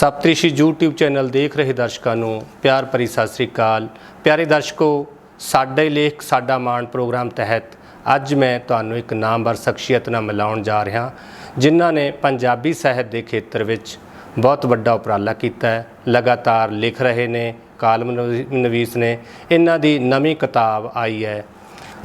Saptarishi YouTube channel ਦੇਖ ਰਹੇ ਦਰਸ਼ਕਾਂ ਨੂੰ ਪਿਆਰ ਭਰੀ ਸਤਿ ਸ੍ਰੀ ਅਕਾਲ। ਪਿਆਰੇ ਦਰਸ਼ਕੋ, ਸਾਡੇ ਲੇਖ ਸਾਡਾ ਮਾਣ ਪ੍ਰੋਗਰਾਮ ਤਹਿਤ ਅੱਜ ਮੈਂ ਤੁਹਾਨੂੰ ਇੱਕ ਨਾਮਵਰ ਸ਼ਖਸੀਅਤ ਨਾਲ ਮਿਲਾਉਣ ਜਾ ਰਿਹਾ ਜਿਨ੍ਹਾਂ ਨੇ ਪੰਜਾਬੀ ਸਾਹਿਤ ਦੇ ਖੇਤਰ ਵਿੱਚ ਬਹੁਤ ਵੱਡਾ ਉਪਰਾਲਾ ਕੀਤਾ ਹੈ। ਲਗਾਤਾਰ ਲਿਖ ਰਹੇ ਨੇ, ਕਾਲਮ ਨਵੀਸ ਨੇ। ਇਹਨਾਂ ਦੀ ਨਵੀਂ ਕਿਤਾਬ ਆਈ ਹੈ,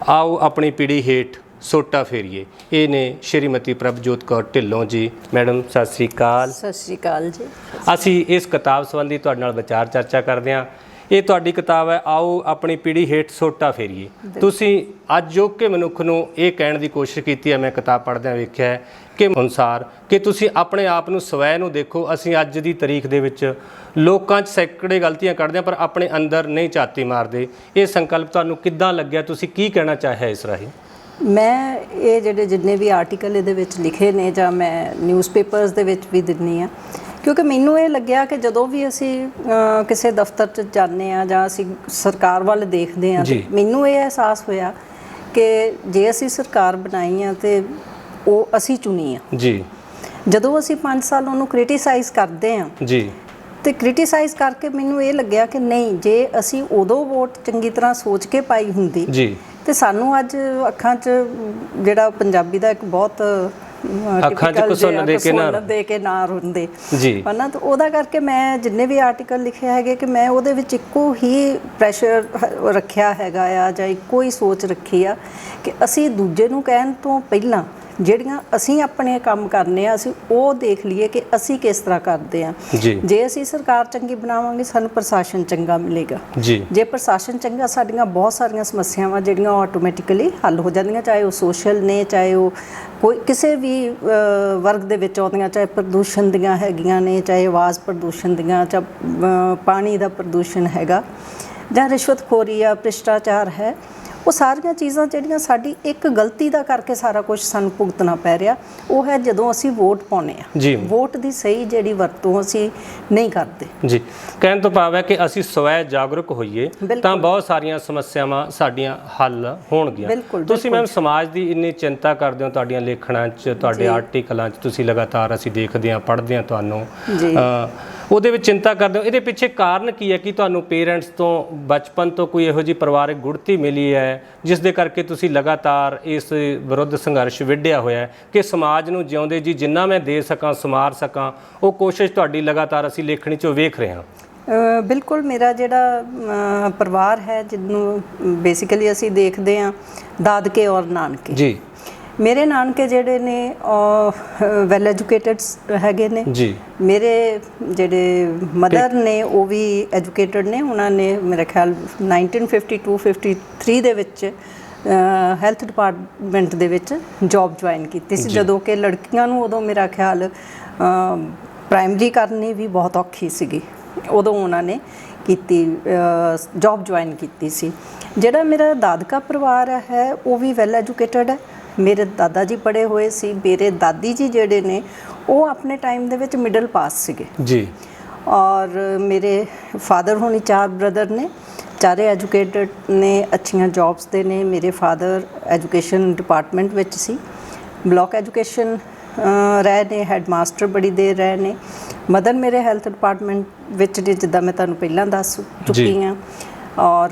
ਆਓ ਆਪਣੀ ਪੀੜੀ ਹੇਠ ਸੋਟਾ ਫੇਰੀਏ। ਇਹ ਨੇ ਸ਼੍ਰੀਮਤੀ ਪ੍ਰਭਜੋਤ ਕੌਰ ਢਿੱਲੋਂ ਜੀ। ਮੈਡਮ ਸਤਿ ਸ੍ਰੀ ਅਕਾਲ। ਸਤਿ ਸ੍ਰੀ ਅਕਾਲ ਜੀ। ਅਸੀਂ ਇਸ ਕਿਤਾਬ ਸੰਬੰਧੀ ਤੁਹਾਡੇ ਨਾਲ ਵਿਚਾਰ ਚਰਚਾ ਕਰਦੇ ਹਾਂ। ਇਹ ਤੁਹਾਡੀ ਕਿਤਾਬ ਹੈ, ਆਓ ਆਪਣੀ ਪੀੜੀ ਹੇਠ ਸੋਟਾ ਫੇਰੀਏ। ਤੁਸੀਂ ਅੱਜ ਜੋਕੇ ਮਨੁੱਖ ਨੂੰ ਇਹ ਕਹਿਣ ਦੀ ਕੋਸ਼ਿਸ਼ ਕੀਤੀ ਹੈ, ਮੈਂ ਕਿਤਾਬ ਪੜ੍ਹਦਿਆਂ ਵੇਖਿਆ ਹੈ ਕਿ ਅਨੁਸਾਰ ਕਿ ਤੁਸੀਂ ਆਪਣੇ ਆਪ ਨੂੰ ਸਵੈ ਨੂੰ ਦੇਖੋ। ਅਸੀਂ ਅੱਜ ਦੀ ਤਾਰੀਖ ਦੇ ਵਿੱਚ ਲੋਕਾਂ 'ਚ ਸੈਂਕੜੇ ਗਲਤੀਆਂ ਕੱਢਦੇ ਹਾਂ ਪਰ ਆਪਣੇ ਅੰਦਰ ਨਹੀਂ ਝਾਤੀ ਮਾਰਦੇ। ਇਹ ਸੰਕਲਪ ਤੁਹਾਨੂੰ ਕਿੱਦਾਂ ਲੱਗਿਆ? ਤੁਸੀਂ ਕੀ ਕਹਿਣਾ ਚਾਹਿਆ ਇਸ ਰਾਹੀਂ? ਮੈਂ ਇਹ ਜਿਹੜੇ ਜਿੰਨੇ ਵੀ ਆਰਟੀਕਲ ਇਹਦੇ ਵਿੱਚ ਲਿਖੇ ਨੇ ਜਾਂ ਮੈਂ ਨਿਊਜ਼ਪੇਪਰਸ ਦੇ ਵਿੱਚ ਵੀ ਦਿੰਦੀ ਹਾਂ, ਕਿਉਂਕਿ ਮੈਨੂੰ ਇਹ ਲੱਗਿਆ ਕਿ ਜਦੋਂ ਵੀ ਅਸੀਂ ਕਿਸੇ ਦਫ਼ਤਰ 'ਚ ਜਾਂਦੇ ਹਾਂ ਜਾਂ ਅਸੀਂ ਸਰਕਾਰ ਵੱਲ ਦੇਖਦੇ ਹਾਂ, ਮੈਨੂੰ ਇਹ ਅਹਿਸਾਸ ਹੋਇਆ ਕਿ ਜੇ ਅਸੀਂ ਸਰਕਾਰ ਬਣਾਈ ਆ ਤੇ ਉਹ ਅਸੀਂ ਚੁਣੀ ਆ ਜੀ। ਜਦੋਂ ਅਸੀਂ 5 ਸਾਲ ਉਹਨੂੰ ਕ੍ਰਿਟੀਸਾਈਜ਼ ਕਰਦੇ ਹਾਂ ਜੀ ਤੇ ਕ੍ਰਿਟੀਸਾਈਜ਼ ਕਰਕੇ ਮੈਨੂੰ ਇਹ ਲੱਗਿਆ ਕਿ ਨਹੀਂ, ਜੇ ਅਸੀਂ ਉਦੋਂ ਵੋਟ ਚੰਗੀ ਤਰ੍ਹਾਂ ਸੋਚ ਕੇ ਪਾਈ ਹੁੰਦੀ ਜੀ ਤੇ ਸਾਨੂੰ ਅੱਜ ਅੱਖਾਂ 'ਚ ਜਿਹੜਾ ਪੰਜਾਬੀ ਦਾ ਇੱਕ ਬਹੁਤ ਅੱਖਾਂ 'ਚ ਘਸੁੰਨ ਦੇ ਕੇ ਨਾ ਹੁੰਦੇ ਜੀ ਹੈ ਨਾ। ਤਾਂ ਉਹਦਾ ਕਰਕੇ ਮੈਂ ਜਿੰਨੇ ਵੀ ਆਰਟੀਕਲ ਲਿਖੇ ਹੈਗੇ ਕਿ ਮੈਂ ਉਹਦੇ ਵਿੱਚ ਇੱਕੋ ਹੀ ਪ੍ਰੈਸ਼ਰ ਰੱਖਿਆ ਹੈਗਾ ਆ ਜਾਂ ਇੱਕੋ ਹੀ ਸੋਚ ਰੱਖੀ ਆ ਕਿ ਅਸੀਂ ਦੂਜੇ ਨੂੰ ਕਹਿਣ ਤੋਂ ਪਹਿਲਾਂ ਜਿਹੜੀਆਂ ਅਸੀਂ ਆਪਣੇ ਕੰਮ ਕਰਨੇ ਆ ਅਸੀਂ ਉਹ ਦੇਖ ਲਈਏ ਕਿ ਅਸੀਂ ਕਿਸ ਤਰ੍ਹਾਂ ਕਰਦੇ ਆ। ਜੇ ਅਸੀਂ ਸਰਕਾਰ ਚੰਗੀ ਬਣਾਵਾਂਗੇ ਸਾਨੂੰ ਪ੍ਰਸ਼ਾਸਨ ਚੰਗਾ ਮਿਲੇਗਾ ਜੀ। ਜੇ ਪ੍ਰਸ਼ਾਸਨ ਚੰਗਾ, ਸਾਡੀਆਂ ਬਹੁਤ ਸਾਰੀਆਂ ਸਮੱਸਿਆਵਾਂ ਜਿਹੜੀਆਂ ਆਟੋਮੈਟਿਕਲੀ ਹੱਲ ਹੋ ਜਾਂਦੀਆਂ, ਚਾਹੇ ਉਹ ਸੋਸ਼ਲ ਨੇ, ਚਾਹੇ ਉਹ ਕੋਈ ਕਿਸੇ ਵੀ ਵਰਗ ਦੇ ਵਿੱਚ ਆਉਂਦੀਆਂ, ਚਾਹੇ ਪ੍ਰਦੂਸ਼ਣ ਦੀਆਂ ਹੈਗੀਆਂ ਨੇ, ਚਾਹੇ ਆਵਾਜ਼ ਪ੍ਰਦੂਸ਼ਣ ਦੀਆਂ, ਚਾਹੇ ਪਾਣੀ ਦਾ ਪ੍ਰਦੂਸ਼ਣ ਹੈਗਾ, ਜਾਂ ਰਿਸ਼ਵਤਖੋਰੀ ਆ, ਭ੍ਰਿਸ਼ਟਾਚਾਰ ਹੈ। ਉਹ ਸਾਰੀਆਂ ਚੀਜ਼ਾਂ ਜਿਹੜੀਆਂ ਸਾਡੀ ਇੱਕ ਗਲਤੀ ਦਾ ਕਰਕੇ ਸਾਰਾ ਕੁਝ ਸਾਨੂੰ ਭੁਗਤਣਾ ਪੈ ਰਿਹਾ, ਉਹ ਹੈ ਜਦੋਂ ਅਸੀਂ ਵੋਟ ਪਾਉਂਦੇ ਆ ਜੀ। ਵੋਟ ਦੀ ਸਹੀ ਜਿਹੜੀ ਵਰਤੋਂ ਅਸੀਂ ਨਹੀਂ ਕਰਦੇ ਜੀ। ਕਹਿਣ ਤੋਂ ਭਾਵ ਹੈ ਕਿ ਅਸੀਂ ਸਵੈ ਜਾਗਰੂਕ ਹੋਈਏ ਤਾਂ ਬਹੁਤ ਸਾਰੀਆਂ ਸਮੱਸਿਆਵਾਂ ਸਾਡੀਆਂ ਹੱਲ ਹੋਣਗੀਆਂ। ਤੁਸੀਂ ਮੈਮ ਸਮਾਜ ਦੀ ਇੰਨੀ ਚਿੰਤਾ ਕਰਦੇ ਹੋ, ਤੁਹਾਡੀਆਂ ਲੇਖਣਾਂ 'ਚ, ਤੁਹਾਡੇ ਆਰਟੀਕਲਾਂ 'ਚ ਤੁਸੀਂ ਲਗਾਤਾਰ ਅਸੀਂ ਦੇਖਦੇ ਹਾਂ, ਪੜ੍ਹਦੇ ਹਾਂ ਤੁਹਾਨੂੰ, ਉਹਦੇ ਵਿੱਚ ਚਿੰਤਾ ਕਰਦੇ ਹੋ। ਇਹਦੇ ਪਿੱਛੇ ਕਾਰਨ ਕੀ ਹੈ? ਕਿ ਤੁਹਾਨੂੰ ਪੇਰੈਂਟਸ ਤੋਂ ਬਚਪਨ ਤੋਂ ਕੋਈ ਇਹੋ ਜਿਹੀ ਪਰਿਵਾਰਿਕ ਗੁੜਤੀ ਮਿਲੀ ਹੈ ਜਿਸ ਦੇ ਕਰਕੇ ਤੁਸੀਂ ਲਗਾਤਾਰ ਇਸ ਵਿਰੁੱਧ ਸੰਘਰਸ਼ ਵਿੱਢਿਆ ਹੋਇਆ ਕਿ ਸਮਾਜ ਨੂੰ ਜਿਉਂਦੇ ਜੀ ਜਿੰਨਾ ਮੈਂ ਦੇ ਸਕਾਂ, ਸੰਵਾਰ ਸਕਾਂ, ਉਹ ਕੋਸ਼ਿਸ਼ ਤੁਹਾਡੀ ਲਗਾਤਾਰ ਅਸੀਂ ਲੇਖਣੀ 'ਚੋਂ ਵੇਖ ਰਹੇ ਹਾਂ? ਬਿਲਕੁਲ। ਮੇਰਾ ਜਿਹੜਾ ਪਰਿਵਾਰ ਹੈ ਜਿਹਨੂੰ ਬੇਸਿਕਲੀ ਅਸੀਂ ਦੇਖਦੇ ਹਾਂ ਦਾਦਕੇ ਔਰ ਨਾਨਕੇ ਜੀ। ਮੇਰੇ ਨਾਨਕੇ ਜਿਹੜੇ ਨੇ ਵੈਲ ਐਜੂਕੇਟਡ ਹੈਗੇ ਨੇ ਜੀ। ਮੇਰੇ ਜਿਹੜੇ ਮਦਰ ਨੇ ਉਹ ਵੀ ਐਜੂਕੇਟਡ ਨੇ। ਉਹਨਾਂ ਨੇ ਮੇਰੇ ਖਿਆਲ 1952-53 ਦੇ ਵਿੱਚ ਹੈਲਥ ਡਿਪਾਰਟਮੈਂਟ ਦੇ ਵਿੱਚ ਜੌਬ ਜੁਆਇਨ ਕੀਤੀ ਸੀ, ਜਦੋਂ ਕਿ ਲੜਕੀਆਂ ਨੂੰ ਉਦੋਂ ਮੇਰਾ ਖਿਆਲ ਪ੍ਰਾਇਮਰੀ ਕਰਨੀ ਵੀ ਬਹੁਤ ਔਖੀ ਸੀਗੀ। ਉਦੋਂ ਉਹਨਾਂ ਨੇ ਕੀਤੀ, ਜੌਬ ਜੁਆਇਨ ਕੀਤੀ ਸੀ। ਜਿਹੜਾ ਮੇਰਾ ਦਾਦਕਾ ਪਰਿਵਾਰ ਹੈ ਉਹ ਵੀ ਵੈਲ ਐਜੂਕੇਟਡ ਹੈ। ਮੇਰੇ ਦਾਦਾ ਜੀ ਪੜ੍ਹੇ ਹੋਏ ਸੀ। ਮੇਰੇ ਦਾਦੀ ਜੀ ਜਿਹੜੇ ਨੇ ਉਹ ਆਪਣੇ ਟਾਈਮ ਦੇ ਵਿੱਚ ਮਿਡਲ ਪਾਸ ਸੀਗੇ ਜੀ। ਔਰ ਮੇਰੇ ਫਾਦਰ ਹੋਣੀ 4 ਬ੍ਰਦਰ ਨੇ, ਚਾਰੇ ਐਜੂਕੇਟਡ ਨੇ, ਅੱਛੀਆਂ ਜੌਬਸ ਦੇ ਨੇ। ਮੇਰੇ ਫਾਦਰ ਐਜੂਕੇਸ਼ਨ ਡਿਪਾਰਟਮੈਂਟ ਵਿੱਚ ਸੀ, ਬਲਾਕ ਐਜੂਕੇਸ਼ਨ ਰਹੇ ਨੇ, ਹੈੱਡ ਮਾਸਟਰ ਬੜੀ ਦੇਰ ਰਹੇ ਨੇ। ਮਦਰ ਮੇਰੇ ਹੈਲਥ ਡਿਪਾਰਟਮੈਂਟ ਵਿੱਚ ਨੇ, ਜਿੱਦਾਂ ਮੈਂ ਤੁਹਾਨੂੰ ਪਹਿਲਾਂ ਦੱਸ ਚੁੱਕੀ ਹਾਂ। ਔਰ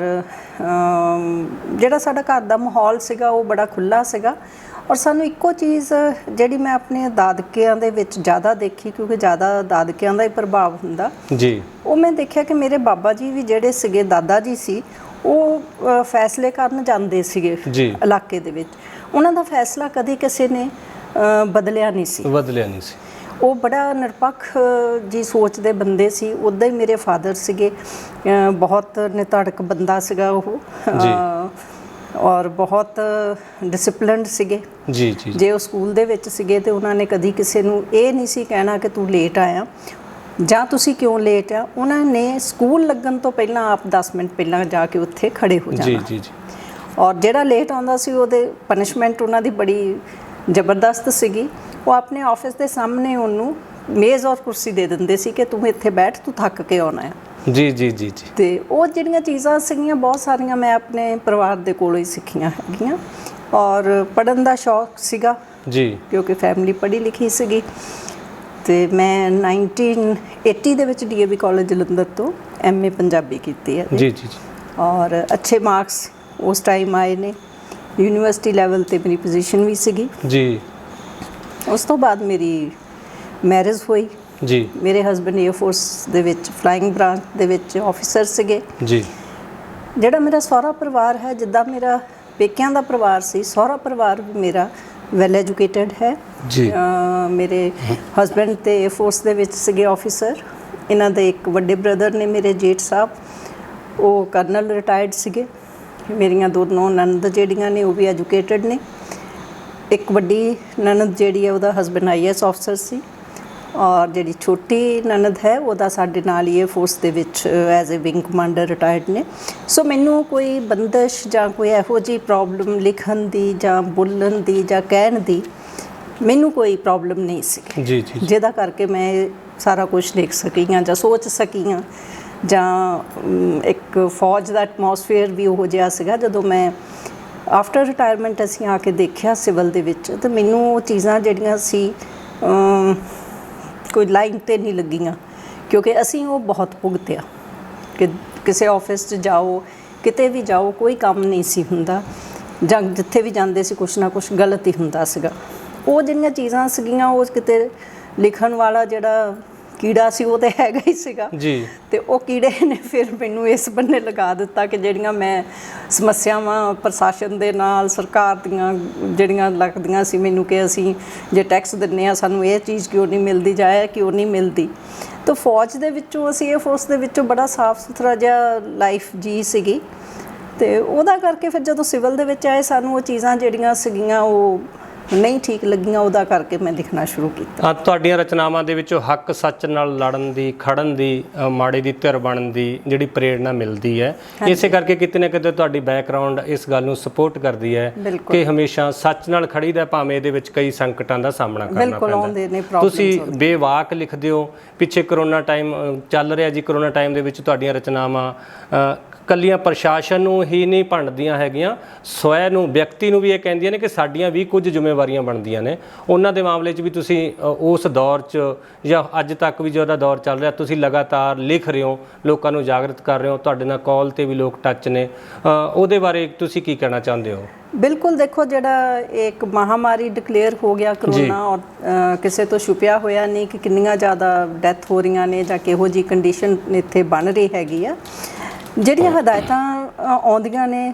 ਜਿਹੜਾ ਸਾਡਾ ਘਰ ਦਾ ਮਾਹੌਲ ਸੀਗਾ ਉਹ ਬੜਾ ਖੁੱਲ੍ਹਾ ਸੀਗਾ। ਔਰ ਸਾਨੂੰ ਇੱਕੋ ਚੀਜ਼ ਜਿਹੜੀ ਮੈਂ ਆਪਣੇ ਦਾਦਕਿਆਂ ਦੇ ਵਿੱਚ ਜ਼ਿਆਦਾ ਦੇਖੀ, ਕਿਉਂਕਿ ਜ਼ਿਆਦਾ ਦਾਦਕਿਆਂ ਦਾ ਹੀ ਪ੍ਰਭਾਵ ਹੁੰਦਾ ਜੀ, ਉਹ ਮੈਂ ਦੇਖਿਆ ਕਿ ਮੇਰੇ ਬਾਬਾ ਜੀ ਵੀ ਜਿਹੜੇ ਸੀਗੇ, ਦਾਦਾ ਜੀ ਸੀ, ਉਹ ਫੈਸਲੇ ਕਰਨ ਜਾਂਦੇ ਸੀਗੇ ਇਲਾਕੇ ਦੇ ਵਿੱਚ। ਉਹਨਾਂ ਦਾ ਫੈਸਲਾ ਕਦੇ ਕਿਸੇ ਨੇ ਬਦਲਿਆ ਨਹੀਂ ਸੀ। ਉਹ ਬੜਾ ਨਿਰਪੱਖ ਜੀ ਸੋਚ ਦੇ ਬੰਦੇ ਸੀ। ਉੱਦਾਂ ਹੀ ਮੇਰੇ ਫਾਦਰ ਸੀਗੇ, ਬਹੁਤ ਨਿਧੜਕ ਬੰਦਾ ਸੀਗਾ ਉਹ, ਔਰ ਬਹੁਤ ਡਿਸਪਲਿਨਡ ਸੀਗੇ ਜੀ। ਜੇ ਉਹ ਸਕੂਲ ਦੇ ਵਿੱਚ ਸੀਗੇ ਤੇ ਉਹਨਾਂ ਨੇ ਕਦੀ ਕਿਸੇ ਨੂੰ ਇਹ ਨਹੀਂ ਸੀ ਕਹਿਣਾ ਕਿ ਤੂੰ ਲੇਟ ਆਇਆ ਜਾਂ ਤੁਸੀਂ ਕਿਉਂ ਲੇਟ ਆ। ਉਹਨਾਂ ਨੇ ਸਕੂਲ ਲੱਗਣ ਤੋਂ ਪਹਿਲਾਂ ਆਪ 10 ਮਿੰਟ ਪਹਿਲਾਂ ਜਾ ਕੇ ਉੱਥੇ ਖੜੇ ਹੋ ਜਾਣਾ। ਔਰ ਜਿਹੜਾ ਲੇਟ ਆਉਂਦਾ ਸੀ ਉਹਦੇ ਪਨਿਸ਼ਮੈਂਟ ਉਹਨਾਂ ਦੀ ਬੜੀ ਜ਼ਬਰਦਸਤ ਸੀਗੀ। ਉਹ ਆਪਣੇ ਆਫਿਸ ਦੇ ਸਾਹਮਣੇ ਉਹਨੂੰ ਮੇਜ਼ ਔਰ ਕੁਰਸੀ ਦੇ ਦਿੰਦੇ ਸੀ ਕਿ ਤੂੰ ਇੱਥੇ ਬੈਠ, ਤੂੰ ਥੱਕ ਕੇ ਆਉਣਾ ਹੈ ਜੀ। ਤੇ ਉਹ ਜਿਹੜੀਆਂ ਚੀਜ਼ਾਂ ਸੀਗੀਆਂ ਬਹੁਤ ਸਾਰੀਆਂ ਮੈਂ ਆਪਣੇ ਪਰਿਵਾਰ ਦੇ ਕੋਲੋਂ ਹੀ ਸਿੱਖੀਆਂ ਹੈਗੀਆਂ। ਔਰ ਪੜ੍ਹਨ ਦਾ ਸ਼ੌਕ ਸੀਗਾ ਜੀ, ਕਿਉਂਕਿ ਫੈਮਿਲੀ ਪੜ੍ਹੀ ਲਿਖੀ ਸੀਗੀ। ਤੇ ਮੈਂ 1980 ਦੇ ਵਿੱਚ DAV ਕਾਲਜ ਜਲੰਧਰ ਤੋਂ MA ਪੰਜਾਬੀ ਕੀਤੀ ਹੈ ਜੀ ਜੀ ਜੀ। ਔਰ ਅੱਛੇ ਮਾਰਕਸ ਉਸ ਟਾਈਮ ਆਏ ਨੇ, ਯੂਨੀਵਰਸਿਟੀ ਲੈਵਲ ਤੇ ਮੇਰੀ ਪੋਜੀਸ਼ਨ ਵੀ ਸੀਗੀ ਜੀ। ਉਸ ਤੋਂ ਬਾਅਦ ਮੇਰੀ ਮੈਰਿਜ ਹੋਈ ਜੀ। ਮੇਰੇ ਹਸਬੰਡ 에ਅਰ ਫੋਰਸ ਦੇ ਵਿੱਚ ਫਲਾਈਂਗ ਬ੍ਰਾਂਚ ਦੇ ਵਿੱਚ ਆਫੀਸਰ ਸੀਗੇ ਜੀ। ਜਿਹੜਾ ਮੇਰਾ ਸਹੁਰਾ ਪਰਿਵਾਰ ਹੈ, ਜਿੱਦਾਂ ਮੇਰਾ ਪੇਕਿਆਂ ਦਾ ਪਰਿਵਾਰ ਸੀ, ਸਹੁਰਾ ਪਰਿਵਾਰ ਵੀ ਮੇਰਾ ਵੈਲ ਐਜੂਕੇਟਡ ਹੈ ਜੀ। ਮੇਰੇ ਹਸਬੰਡ ਤੇ 에ਅਰ ਫੋਰਸ ਦੇ ਵਿੱਚ ਸੀਗੇ ਆਫੀਸਰ। ਇਹਨਾਂ ਦੇ ਇੱਕ ਵੱਡੇ ਬ੍ਰਦਰ ਨੇ ਮੇਰੇ ਜੇਠ ਸਾਹਿਬ, ਉਹ ਕਰਨਲ ਰਿਟਾਇਰਡ ਸੀਗੇ। ਮੇਰੀਆਂ ਦੋਨੋਂ ਨਣਦ ਜਿਹੜੀਆਂ ਨੇ ਉਹ ਵੀ ਐਜੂਕੇਟਡ ਨੇ। ਇੱਕ ਵੱਡੀ ਨਣਦ ਜਿਹੜੀ ਹੈ ਉਹਦਾ ਹਸਬੰਡ IAS ਆਫਸਰ ਸੀ, ਔਰ ਜਿਹੜੀ ਛੋਟੀ ਨਣਦ ਹੈ ਉਹਦਾ ਸਾਡੇ ਨਾਲ ਹੀ 에ਅਰ ਫੋਰਸ ਦੇ ਵਿੱਚ as a wing commander retired ਨੇ। ਸੋ ਮੈਨੂੰ ਕੋਈ ਬੰਦਸ਼ ਜਾਂ ਕੋਈ ਇਹੋ ਜਿਹੀ ਪ੍ਰੋਬਲਮ ਲਿਖਣ ਦੀ ਜਾਂ ਬੋਲਣ ਦੀ ਜਾਂ ਕਹਿਣ ਦੀ ਮੈਨੂੰ ਕੋਈ ਪ੍ਰੋਬਲਮ ਨਹੀਂ ਸੀ ਜੀ ਜੀ। ਜਿਹਦਾ ਕਰਕੇ ਮੈਂ ਇਹ ਸਾਰਾ ਕੁਝ ਲਿਖ ਸਕੀ ਹਾਂ ਜਾਂ ਸੋਚ ਸਕੀ ਹਾਂ, ਜਾਂ ਇੱਕ ਫੌਜ ਦਾ ਐਟਮੋਸਫੇਅਰ ਵੀ ਉਹੋ ਜਿਹਾ ਸੀਗਾ। ਜਦੋਂ ਮੈਂ ਆਫਟਰ ਰਿਟਾਇਰਮੈਂਟ ਅਸੀਂ ਆ ਕੇ ਦੇਖਿਆ ਸਿਵਲ ਦੇ ਵਿੱਚ, ਤਾਂ ਮੈਨੂੰ ਉਹ ਚੀਜ਼ਾਂ ਜਿਹੜੀਆਂ ਸੀ ਕੋਈ ਲਾਈਨ 'ਤੇ ਨਹੀਂ ਲੱਗੀਆਂ, ਕਿਉਂਕਿ ਅਸੀਂ ਉਹ ਬਹੁਤ ਭੁਗਤਿਆ ਕਿ ਕਿਸੇ ਆਫਿਸ 'ਚ ਜਾਓ, ਕਿਤੇ ਵੀ ਜਾਓ, ਕੋਈ ਕੰਮ ਨਹੀਂ ਸੀ ਹੁੰਦਾ, ਜਾਂ ਜਿੱਥੇ ਵੀ ਜਾਂਦੇ ਸੀ ਕੁਛ ਨਾ ਕੁਛ ਗਲਤ ਹੀ ਹੁੰਦਾ ਸੀਗਾ। ਉਹ ਜਿਹੜੀਆਂ ਚੀਜ਼ਾਂ ਸੀਗੀਆਂ, ਉਹ ਕਿਤੇ ਲਿਖਣ ਵਾਲਾ ਜਿਹੜਾ ਕੀੜਾ ਸੀ ਉਹ ਤਾਂ ਹੈਗਾ ਹੀ ਸੀਗਾ ਜੀ। ਤੇ ਉਹ ਕੀੜੇ ਨੇ ਫਿਰ ਮੈਨੂੰ ਇਸ ਬੰਨੇ ਲਗਾ ਦਿੱਤਾ ਕਿ ਜਿਹੜੀਆਂ ਮੈਂ ਸਮੱਸਿਆਵਾਂ ਪ੍ਰਸ਼ਾਸਨ ਦੇ ਨਾਲ, ਸਰਕਾਰ ਦੀਆਂ ਜਿਹੜੀਆਂ ਲੱਗਦੀਆਂ ਸੀ ਮੈਨੂੰ ਕਿ ਅਸੀਂ ਜੇ ਟੈਕਸ ਦਿੰਦੇ ਹਾਂ ਸਾਨੂੰ ਇਹ ਚੀਜ਼ ਕਿਉਂ ਨਹੀਂ ਮਿਲਦੀ, ਜਾਂ ਇਹ ਕਿਉਂ ਨਹੀਂ ਮਿਲਦੀ। ਤਾਂ ਫੌਜ ਦੇ ਵਿੱਚੋਂ ਅਸੀਂ 에ਅਰ ਫੋਰਸ ਦੇ ਵਿੱਚੋਂ ਬੜਾ ਸਾਫ ਸੁਥਰਾ ਜਿਹਾ ਲਾਈਫ ਜੀ ਸੀਗੀ, ਤੇ ਉਹਦਾ ਕਰਕੇ ਫਿਰ ਜਦੋਂ ਸਿਵਲ ਦੇ ਵਿੱਚ ਆਏ ਸਾਨੂੰ ਉਹ ਚੀਜ਼ਾਂ ਜਿਹੜੀਆਂ ਸੀਗੀਆਂ ਉਹ ਨਹੀਂ ਠੀਕ ਲੱਗੀਆਂ। ਉਹਦਾ ਕਰਕੇ ਮੈਂ ਲਿਖਣਾ ਸ਼ੁਰੂ ਕੀਤਾ। ਤੁਹਾਡੀਆਂ ਰਚਨਾਵਾਂ ਦੇ ਵਿੱਚੋਂ ਹੱਕ ਸੱਚ ਨਾਲ ਲੜਨ ਦੀ, ਖੜਨ ਦੀ, ਮਾੜੇ ਦੀ ਧਿਰ ਬਣਨ ਦੀ ਜਿਹੜੀ ਪ੍ਰੇਰਣਾ ਮਿਲਦੀ ਹੈ, ਇਸੇ ਕਰਕੇ ਕਿਤੇ ਨਾ ਕਿਤੇ ਤੁਹਾਡੀ ਬੈਕਗ੍ਰਾਉਂਡ ਇਸ ਗੱਲ ਨੂੰ ਸਪੋਰਟ ਕਰਦੀ ਹੈ ਕਿ ਹਮੇਸ਼ਾ ਸੱਚ ਨਾਲ ਖੜੀਦਾ, ਭਾਵੇਂ ਇਹਦੇ ਵਿੱਚ ਕਈ ਸੰਕਟਾਂ ਦਾ ਸਾਹਮਣਾ ਕਰਨਾ ਪੈਂਦਾ। ਤੁਸੀਂ ਬੇਵਾਕ ਲਿਖਦੇ ਹੋ। ਪਿੱਛੇ ਕਰੋਨਾ ਟਾਈਮ ਚੱਲ ਰਿਹਾ ਜੀ, ਕਰੋਨਾ ਟਾਈਮ ਦੇ ਵਿੱਚ ਤੁਹਾਡੀਆਂ ਰਚਨਾਵਾਂ ਕੱਲੀਆਂ ਪ੍ਰਸ਼ਾਸਨ ਨੂੰ ਹੀ ਨਹੀਂ ਭੰਡਦੀਆਂ ਹੈਗੀਆਂ, ਸਵੈ ਨੂੰ, ਵਿਅਕਤੀ ਨੂੰ ਵੀ ਇਹ ਕਹਿੰਦੀਆਂ ਨੇ ਕਿ ਸਾਡੀਆਂ ਵੀ ਕੁਝ ਜ਼ਿੰਮੇਵਾਰੀਆਂ ਬਣਦੀਆਂ ਨੇ। ਉਹਨਾਂ ਦੇ ਮਾਮਲੇ 'ਚ ਵੀ ਤੁਸੀਂ ਉਸ ਦੌਰ 'ਚ ਜਾਂ ਅੱਜ ਤੱਕ ਵੀ ਜਿਹੜਾ ਦੌਰ ਚੱਲ ਰਿਹਾ, ਤੁਸੀਂ ਲਗਾਤਾਰ ਲਿਖ ਰਹੇ ਹੋ, ਲੋਕਾਂ ਨੂੰ ਜਾਗਰਤ ਕਰ ਰਹੇ ਹੋ, ਤੁਹਾਡੇ ਨਾਲ ਕਾਲ 'ਤੇ ਵੀ ਲੋਕ ਟੱਚ ਨੇ, ਉਹਦੇ ਬਾਰੇ ਤੁਸੀਂ ਕੀ ਕਹਿਣਾ ਚਾਹੁੰਦੇ ਹੋ? ਬਿਲਕੁਲ, ਦੇਖੋ ਜਿਹੜਾ ਇੱਕ ਮਹਾਮਾਰੀ ਡਿਕਲੇਅਰ ਹੋ ਗਿਆ ਕਰੋਨਾ, ਔਰ ਕਿਸੇ ਤੋਂ ਛੁਪਿਆ ਹੋਇਆ ਨਹੀਂ ਕਿ ਕਿੰਨੀਆਂ ਜ਼ਿਆਦਾ ਡੈਥ ਹੋ ਰਹੀਆਂ ਨੇ ਜਾਂ ਕਿਹੋ ਜਿਹੀ ਕੰਡੀਸ਼ਨ ਇੱਥੇ ਬਣ ਰਹੀ ਹੈਗੀ ਆ। ਜਿਹੜੀਆਂ ਹਦਾਇਤਾਂ ਆਉਂਦੀਆਂ ਨੇ,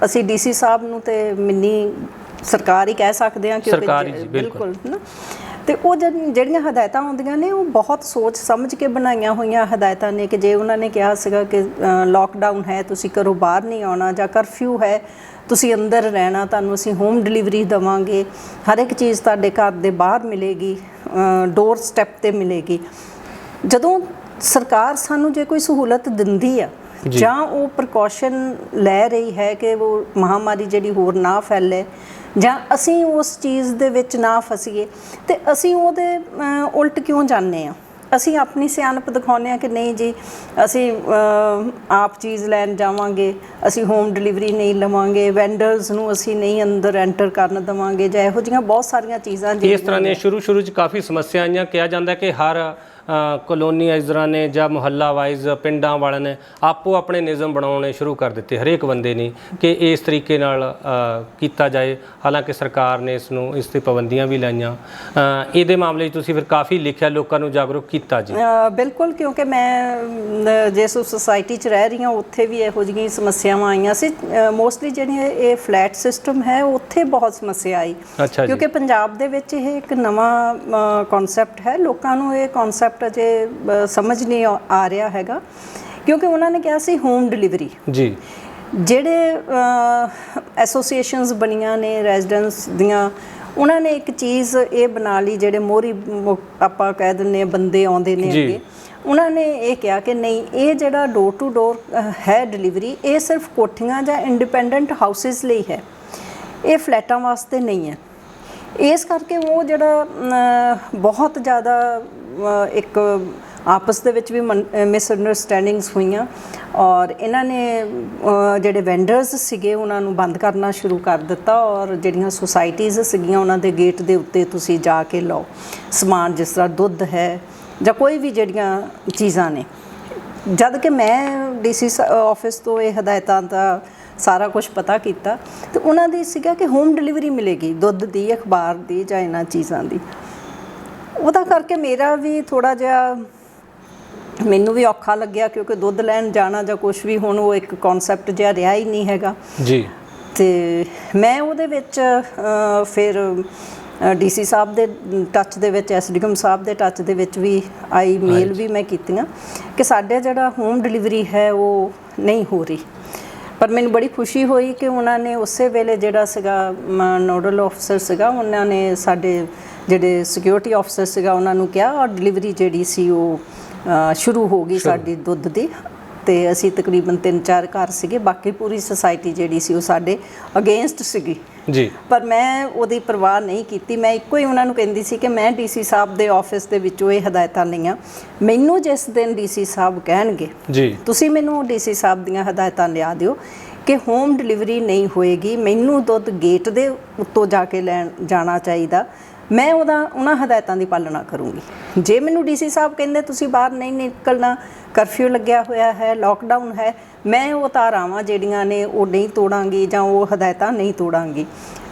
ਅਸੀਂ DC ਸਾਹਿਬ ਨੂੰ ਤੇ ਮਿੰਨੀ ਸਰਕਾਰ ਹੀ ਕਹਿ ਸਕਦੇ ਹਾਂ, ਕਿਉਂਕਿ ਬਿਲਕੁਲ ਨਾ, ਤੇ ਉਹ ਜਿਹੜੀਆਂ ਹਦਾਇਤਾਂ ਆਉਂਦੀਆਂ ਨੇ ਉਹ ਬਹੁਤ ਸੋਚ ਸਮਝ ਕੇ ਬਣਾਈਆਂ ਹੋਈਆਂ ਹਦਾਇਤਾਂ ਨੇ। ਕਿ ਜੇ ਉਹਨਾਂ ਨੇ ਕਿਹਾ ਸੀਗਾ ਕਿ ਲੋਕਡਾਊਨ ਹੈ, ਤੁਸੀਂ ਘਰੋਂ ਬਾਹਰ ਨਹੀਂ ਆਉਣਾ, ਜਾਂ ਕਰਫਿਊ ਹੈ, ਤੁਸੀਂ ਅੰਦਰ ਰਹਿਣਾ, ਤੁਹਾਨੂੰ ਅਸੀਂ ਹੋਮ ਡਿਲੀਵਰੀ ਦੇਵਾਂਗੇ, ਹਰ ਇੱਕ ਚੀਜ਼ ਤੁਹਾਡੇ ਘਰ ਦੇ ਬਾਹਰ ਮਿਲੇਗੀ, ਡੋਰ ਸਟੈਪ 'ਤੇ ਮਿਲੇਗੀ। ਜਦੋਂ ਸਰਕਾਰ ਸਾਨੂੰ ਜੇ ਕੋਈ ਸਹੂਲਤ ਦਿੰਦੀ ਆ ਜਾਂ ਉਹ ਪ੍ਰੀਕਾਸ਼ਨ ਲੈ ਰਹੀ ਹੈ ਕਿ ਉਹ ਮਹਾਮਾਰੀ ਜਿਹੜੀ ਹੋਰ ਨਾ ਫੈਲੇ, ਜਾਂ ਅਸੀਂ ਉਸ ਚੀਜ਼ ਦੇ ਵਿੱਚ ਨਾ ਫਸੀਏ, ਤੇ ਅਸੀਂ ਉਹਦੇ ਉਲਟ ਕਿਉਂ ਜਾਂਦੇ ਹਾਂ? ਅਸੀਂ ਆਪਣੀ ਸਿਆਣਪ ਦਿਖਾਉਂਦੇ ਹਾਂ ਕਿ ਨਹੀਂ ਜੀ ਅਸੀਂ ਆਪ ਚੀਜ਼ ਲੈਣ ਜਾਵਾਂਗੇ, ਅਸੀਂ ਹੋਮ ਡਿਲੀਵਰੀ ਨਹੀਂ ਲਵਾਂਗੇ, ਵੈਂਡਰਸ ਨੂੰ ਅਸੀਂ ਨਹੀਂ ਅੰਦਰ ਐਂਟਰ ਕਰਨ ਦੇਵਾਂਗੇ, ਜਾਂ ਇਹੋ ਜਿਹੀਆਂ ਬਹੁਤ ਸਾਰੀਆਂ ਚੀਜ਼ਾਂ ਇਸ ਤਰ੍ਹਾਂ ਦੀਆਂ ਸ਼ੁਰੂ 'ਚ ਕਾਫੀ ਸਮੱਸਿਆ ਆਈਆਂ। ਕਿਹਾ ਜਾਂਦਾ ਕਿ ਹਰ ਕਲੋਨੀਆਈਜ਼ਰਾਂ ਨੇ ਜਾਂ ਮੁਹੱਲਾ ਵਾਈਜ਼ ਪਿੰਡਾਂ ਵਾਲਿਆਂ ਨੇ ਆਪੋ ਆਪਣੇ ਨਿਯਮ ਬਣਾਉਣੇ ਸ਼ੁਰੂ ਕਰ ਦਿੱਤੇ, ਹਰੇਕ ਬੰਦੇ ਨੇ, ਕਿ ਇਸ ਤਰੀਕੇ ਨਾਲ ਕੀਤਾ ਜਾਏ। ਹਾਲਾਂਕਿ ਸਰਕਾਰ ਨੇ ਇਸ 'ਤੇ ਪਾਬੰਦੀਆਂ ਵੀ ਲਾਈਆਂ। ਇਹਦੇ ਮਾਮਲੇ 'ਚ ਤੁਸੀਂ ਫਿਰ ਕਾਫੀ ਲਿਖਿਆ, ਲੋਕਾਂ ਨੂੰ ਜਾਗਰੂਕ ਕੀਤਾ ਜੀ। ਬਿਲਕੁਲ, ਕਿਉਂਕਿ ਮੈਂ ਜਿਸ ਸੁਸਾਇਟੀ 'ਚ ਰਹਿ ਰਹੀ ਹਾਂ ਉੱਥੇ ਵੀ ਇਹੋ ਜਿਹੀਆਂ ਸਮੱਸਿਆਵਾਂ ਆਈਆਂ ਸੀ। ਮੋਸਟਲੀ ਜਿਹੜੀਆਂ ਇਹ ਫਲੈਟ ਸਿਸਟਮ ਹੈ ਉੱਥੇ ਬਹੁਤ ਸਮੱਸਿਆ ਆਈ, ਕਿਉਂਕਿ ਪੰਜਾਬ ਦੇ ਵਿੱਚ ਇਹ ਇੱਕ ਨਵਾਂ ਕਨਸੈਪਟ ਹੈ। ਲੋਕਾਂ ਨੂੰ ਇਹ ਕਨਸੈਪਟ ਅਜੇ ਸਮਝ ਨਹੀਂ ਆ ਰਿਹਾ ਹੈਗਾ, ਕਿਉਂਕਿ ਉਹਨਾਂ ਨੇ ਕਿਹਾ ਸੀ ਹੋਮ ਡਿਲੀਵਰੀ ਜੀ। ਜਿਹੜੇ ਐਸੋਸੀਏਸ਼ਨਸ ਬਣੀਆਂ ਨੇ ਰੈਜ਼ੀਡੈਂਸ ਦੀਆਂ, ਉਹਨਾਂ ਨੇ ਇੱਕ ਚੀਜ਼ ਇਹ ਬਣਾ ਲਈ, ਜਿਹੜੇ ਮੋਹਰੀ ਆਪਾਂ ਕਹਿ ਦਿੰਦੇ ਹਾਂ ਬੰਦੇ ਆਉਂਦੇ ਨੇ ਅੱਗੇ, ਉਹਨਾਂ ਨੇ ਇਹ ਕਿਹਾ ਕਿ ਨਹੀਂ, ਇਹ ਜਿਹੜਾ ਡੋਰ ਟੂ ਡੋਰ ਹੈ ਡਿਲੀਵਰੀ, ਇਹ ਸਿਰਫ ਕੋਠੀਆਂ ਜਾਂ ਇੰਡੀਪੈਂਡੈਂਟ ਹਾਊਸਿਸ ਲਈ ਹੈ, ਇਹ ਫਲੈਟਾਂ ਵਾਸਤੇ ਨਹੀਂ ਹੈ। ਇਸ ਕਰਕੇ ਉਹ ਜਿਹੜਾ ਬਹੁਤ ਜ਼ਿਆਦਾ ਇੱਕ ਆਪਸ ਦੇ ਵਿੱਚ ਵੀ ਮਿਸ ਅੰਡਰਸਟੈਂਡਿੰਗਸ ਹੋਈਆਂ ਔਰ ਇਹਨਾਂ ਨੇ ਜਿਹੜੇ ਵੈਂਡਰਸ ਸੀਗੇ ਉਹਨਾਂ ਨੂੰ ਬੰਦ ਕਰਨਾ ਸ਼ੁਰੂ ਕਰ ਦਿੱਤਾ ਔਰ ਜਿਹੜੀਆਂ ਸੁਸਾਇਟੀਜ਼ ਸੀਗੀਆਂ ਉਹਨਾਂ ਦੇ ਗੇਟ ਦੇ ਉੱਤੇ ਤੁਸੀਂ ਜਾ ਕੇ ਲਓ ਸਮਾਨ, ਜਿਸ ਤਰ੍ਹਾਂ ਦੁੱਧ ਹੈ ਜਾਂ ਕੋਈ ਵੀ ਜਿਹੜੀਆਂ ਚੀਜ਼ਾਂ ਨੇ। ਜਦ ਕਿ ਮੈਂ ਡੀਸੀ ਆਫਿਸ ਤੋਂ ਇਹ ਹਦਾਇਤਾਂ ਦਾ ਸਾਰਾ ਕੁਝ ਪਤਾ ਕੀਤਾ ਤੇ ਉਹਨਾਂ ਦੀ ਸੀਗਾ ਕਿ ਹੋਮ ਡਿਲੀਵਰੀ ਮਿਲੇਗੀ ਦੁੱਧ ਦੀ, ਅਖਬਾਰ ਦੀ ਜਾਂ ਇਹਨਾਂ ਚੀਜ਼ਾਂ ਦੀ। ਉਹਦਾ ਕਰਕੇ ਮੇਰਾ ਵੀ ਥੋੜ੍ਹਾ ਜਿਹਾ ਮੈਨੂੰ ਵੀ ਔਖਾ ਲੱਗਿਆ ਕਿਉਂਕਿ ਦੁੱਧ ਲੈਣ ਜਾਣਾ ਜਾਂ ਕੁਛ ਵੀ ਹੁਣ ਉਹ ਇੱਕ ਕਨਸੈਪਟ ਜਿਹਾ ਰਿਹਾ ਹੀ ਨਹੀਂ ਹੈਗਾ ਜੀ। ਤੇ ਮੈਂ ਉਹਦੇ ਵਿੱਚ ਫਿਰ ਡੀਸੀ ਸਾਹਿਬ ਦੇ ਟੱਚ ਦੇ ਵਿੱਚ, ਐਸਡੀਐਮ ਸਾਹਿਬ ਦੇ ਟੱਚ ਦੇ ਵਿੱਚ ਵੀ ਆਈ, ਮੇਲ ਵੀ ਮੈਂ ਕੀਤੀਆਂ ਕਿ ਸਾਡੇ ਜਿਹੜਾ ਹੋਮ ਡਿਲੀਵਰੀ ਹੈ ਉਹ ਨਹੀਂ ਹੋ ਰਹੀ। ਪਰ ਮੈਨੂੰ ਬੜੀ ਖੁਸ਼ੀ ਹੋਈ ਕਿ ਉਹਨਾਂ ਨੇ ਉਸੇ ਵੇਲੇ ਜਿਹੜਾ ਸੀਗਾ ਨੋਡਲ ਆਫਿਸਰ ਸੀਗਾ ਉਹਨਾਂ ਨੇ ਸਾਡੇ ਜਿਹੜੇ ਸਿਕਿਉਰਿਟੀ ਆਫਿਸਰ ਸੀਗਾ ਉਹਨਾਂ ਨੂੰ ਕਿਹਾ ਔਰ ਡਿਲੀਵਰੀ ਜਿਹੜੀ ਸੀ ਉਹ ਸ਼ੁਰੂ ਹੋ ਗਈ ਸਾਡੀ ਦੁੱਧ ਦੀ। ਤੇ ਅਸੀਂ ਤਕਰੀਬਨ 3-4 ਘਰ ਸੀਗੇ, ਬਾਕੀ ਪੂਰੀ ਸੁਸਾਇਟੀ ਜਿਹੜੀ ਸੀ ਉਹ ਸਾਡੇ ਅਗੇਂਸਟ ਸੀਗੀ ਜੀ। ਪਰ ਮੈਂ ਉਹਦੀ ਪਰਵਾਹ ਨਹੀਂ ਕੀਤੀ। ਮੈਂ ਇੱਕੋ ਹੀ ਉਹਨਾਂ ਨੂੰ ਕਹਿੰਦੀ ਸੀ ਕਿ ਮੈਂ ਡੀਸੀ ਸਾਹਿਬ ਦੇ ਆਫਿਸ ਦੇ ਵਿੱਚੋਂ ਇਹ ਹਦਾਇਤਾਂ ਲਈਆਂ, ਮੈਨੂੰ ਜਿਸ ਦਿਨ ਡੀਸੀ ਸਾਹਿਬ ਕਹਿਣਗੇ ਜੀ ਤੁਸੀਂ ਮੈਨੂੰ ਡੀਸੀ ਸਾਹਿਬ ਦੀਆਂ ਹਦਾਇਤਾਂ ਲਿਆ ਦਿਓ ਕਿ ਹੋਮ ਡਿਲੀਵਰੀ ਨਹੀਂ ਹੋਏਗੀ, ਮੈਨੂੰ ਦੁੱਧ ਗੇਟ ਦੇ ਉੱਤੋਂ ਜਾ ਕੇ ਲੈਣ ਜਾਣਾ ਚਾਹੀਦਾ, ਮੈਂ ਉਹਨਾਂ ਹਦਾਇਤਾਂ ਦੀ ਪਾਲਣਾ ਕਰੂੰਗੀ। ਜੇ ਮੈਨੂੰ ਡੀਸੀ ਸਾਹਿਬ ਕਹਿੰਦੇ ਤੁਸੀਂ ਬਾਹਰ ਨਹੀਂ ਨਿਕਲਣਾ, ਕਰਫਿਊ ਲੱਗਿਆ ਹੋਇਆ ਹੈ, ਲੋਕਡਾਊਨ ਹੈ, ਮੈਂ ਉਹ ਧਾਰਾਵਾਂ ਜਿਹੜੀਆਂ ਨੇ ਉਹ ਨਹੀਂ ਤੋੜਾਂਗੀ ਜਾਂ ਉਹ ਹਦਾਇਤਾਂ ਨਹੀਂ ਤੋੜਾਂਗੀ।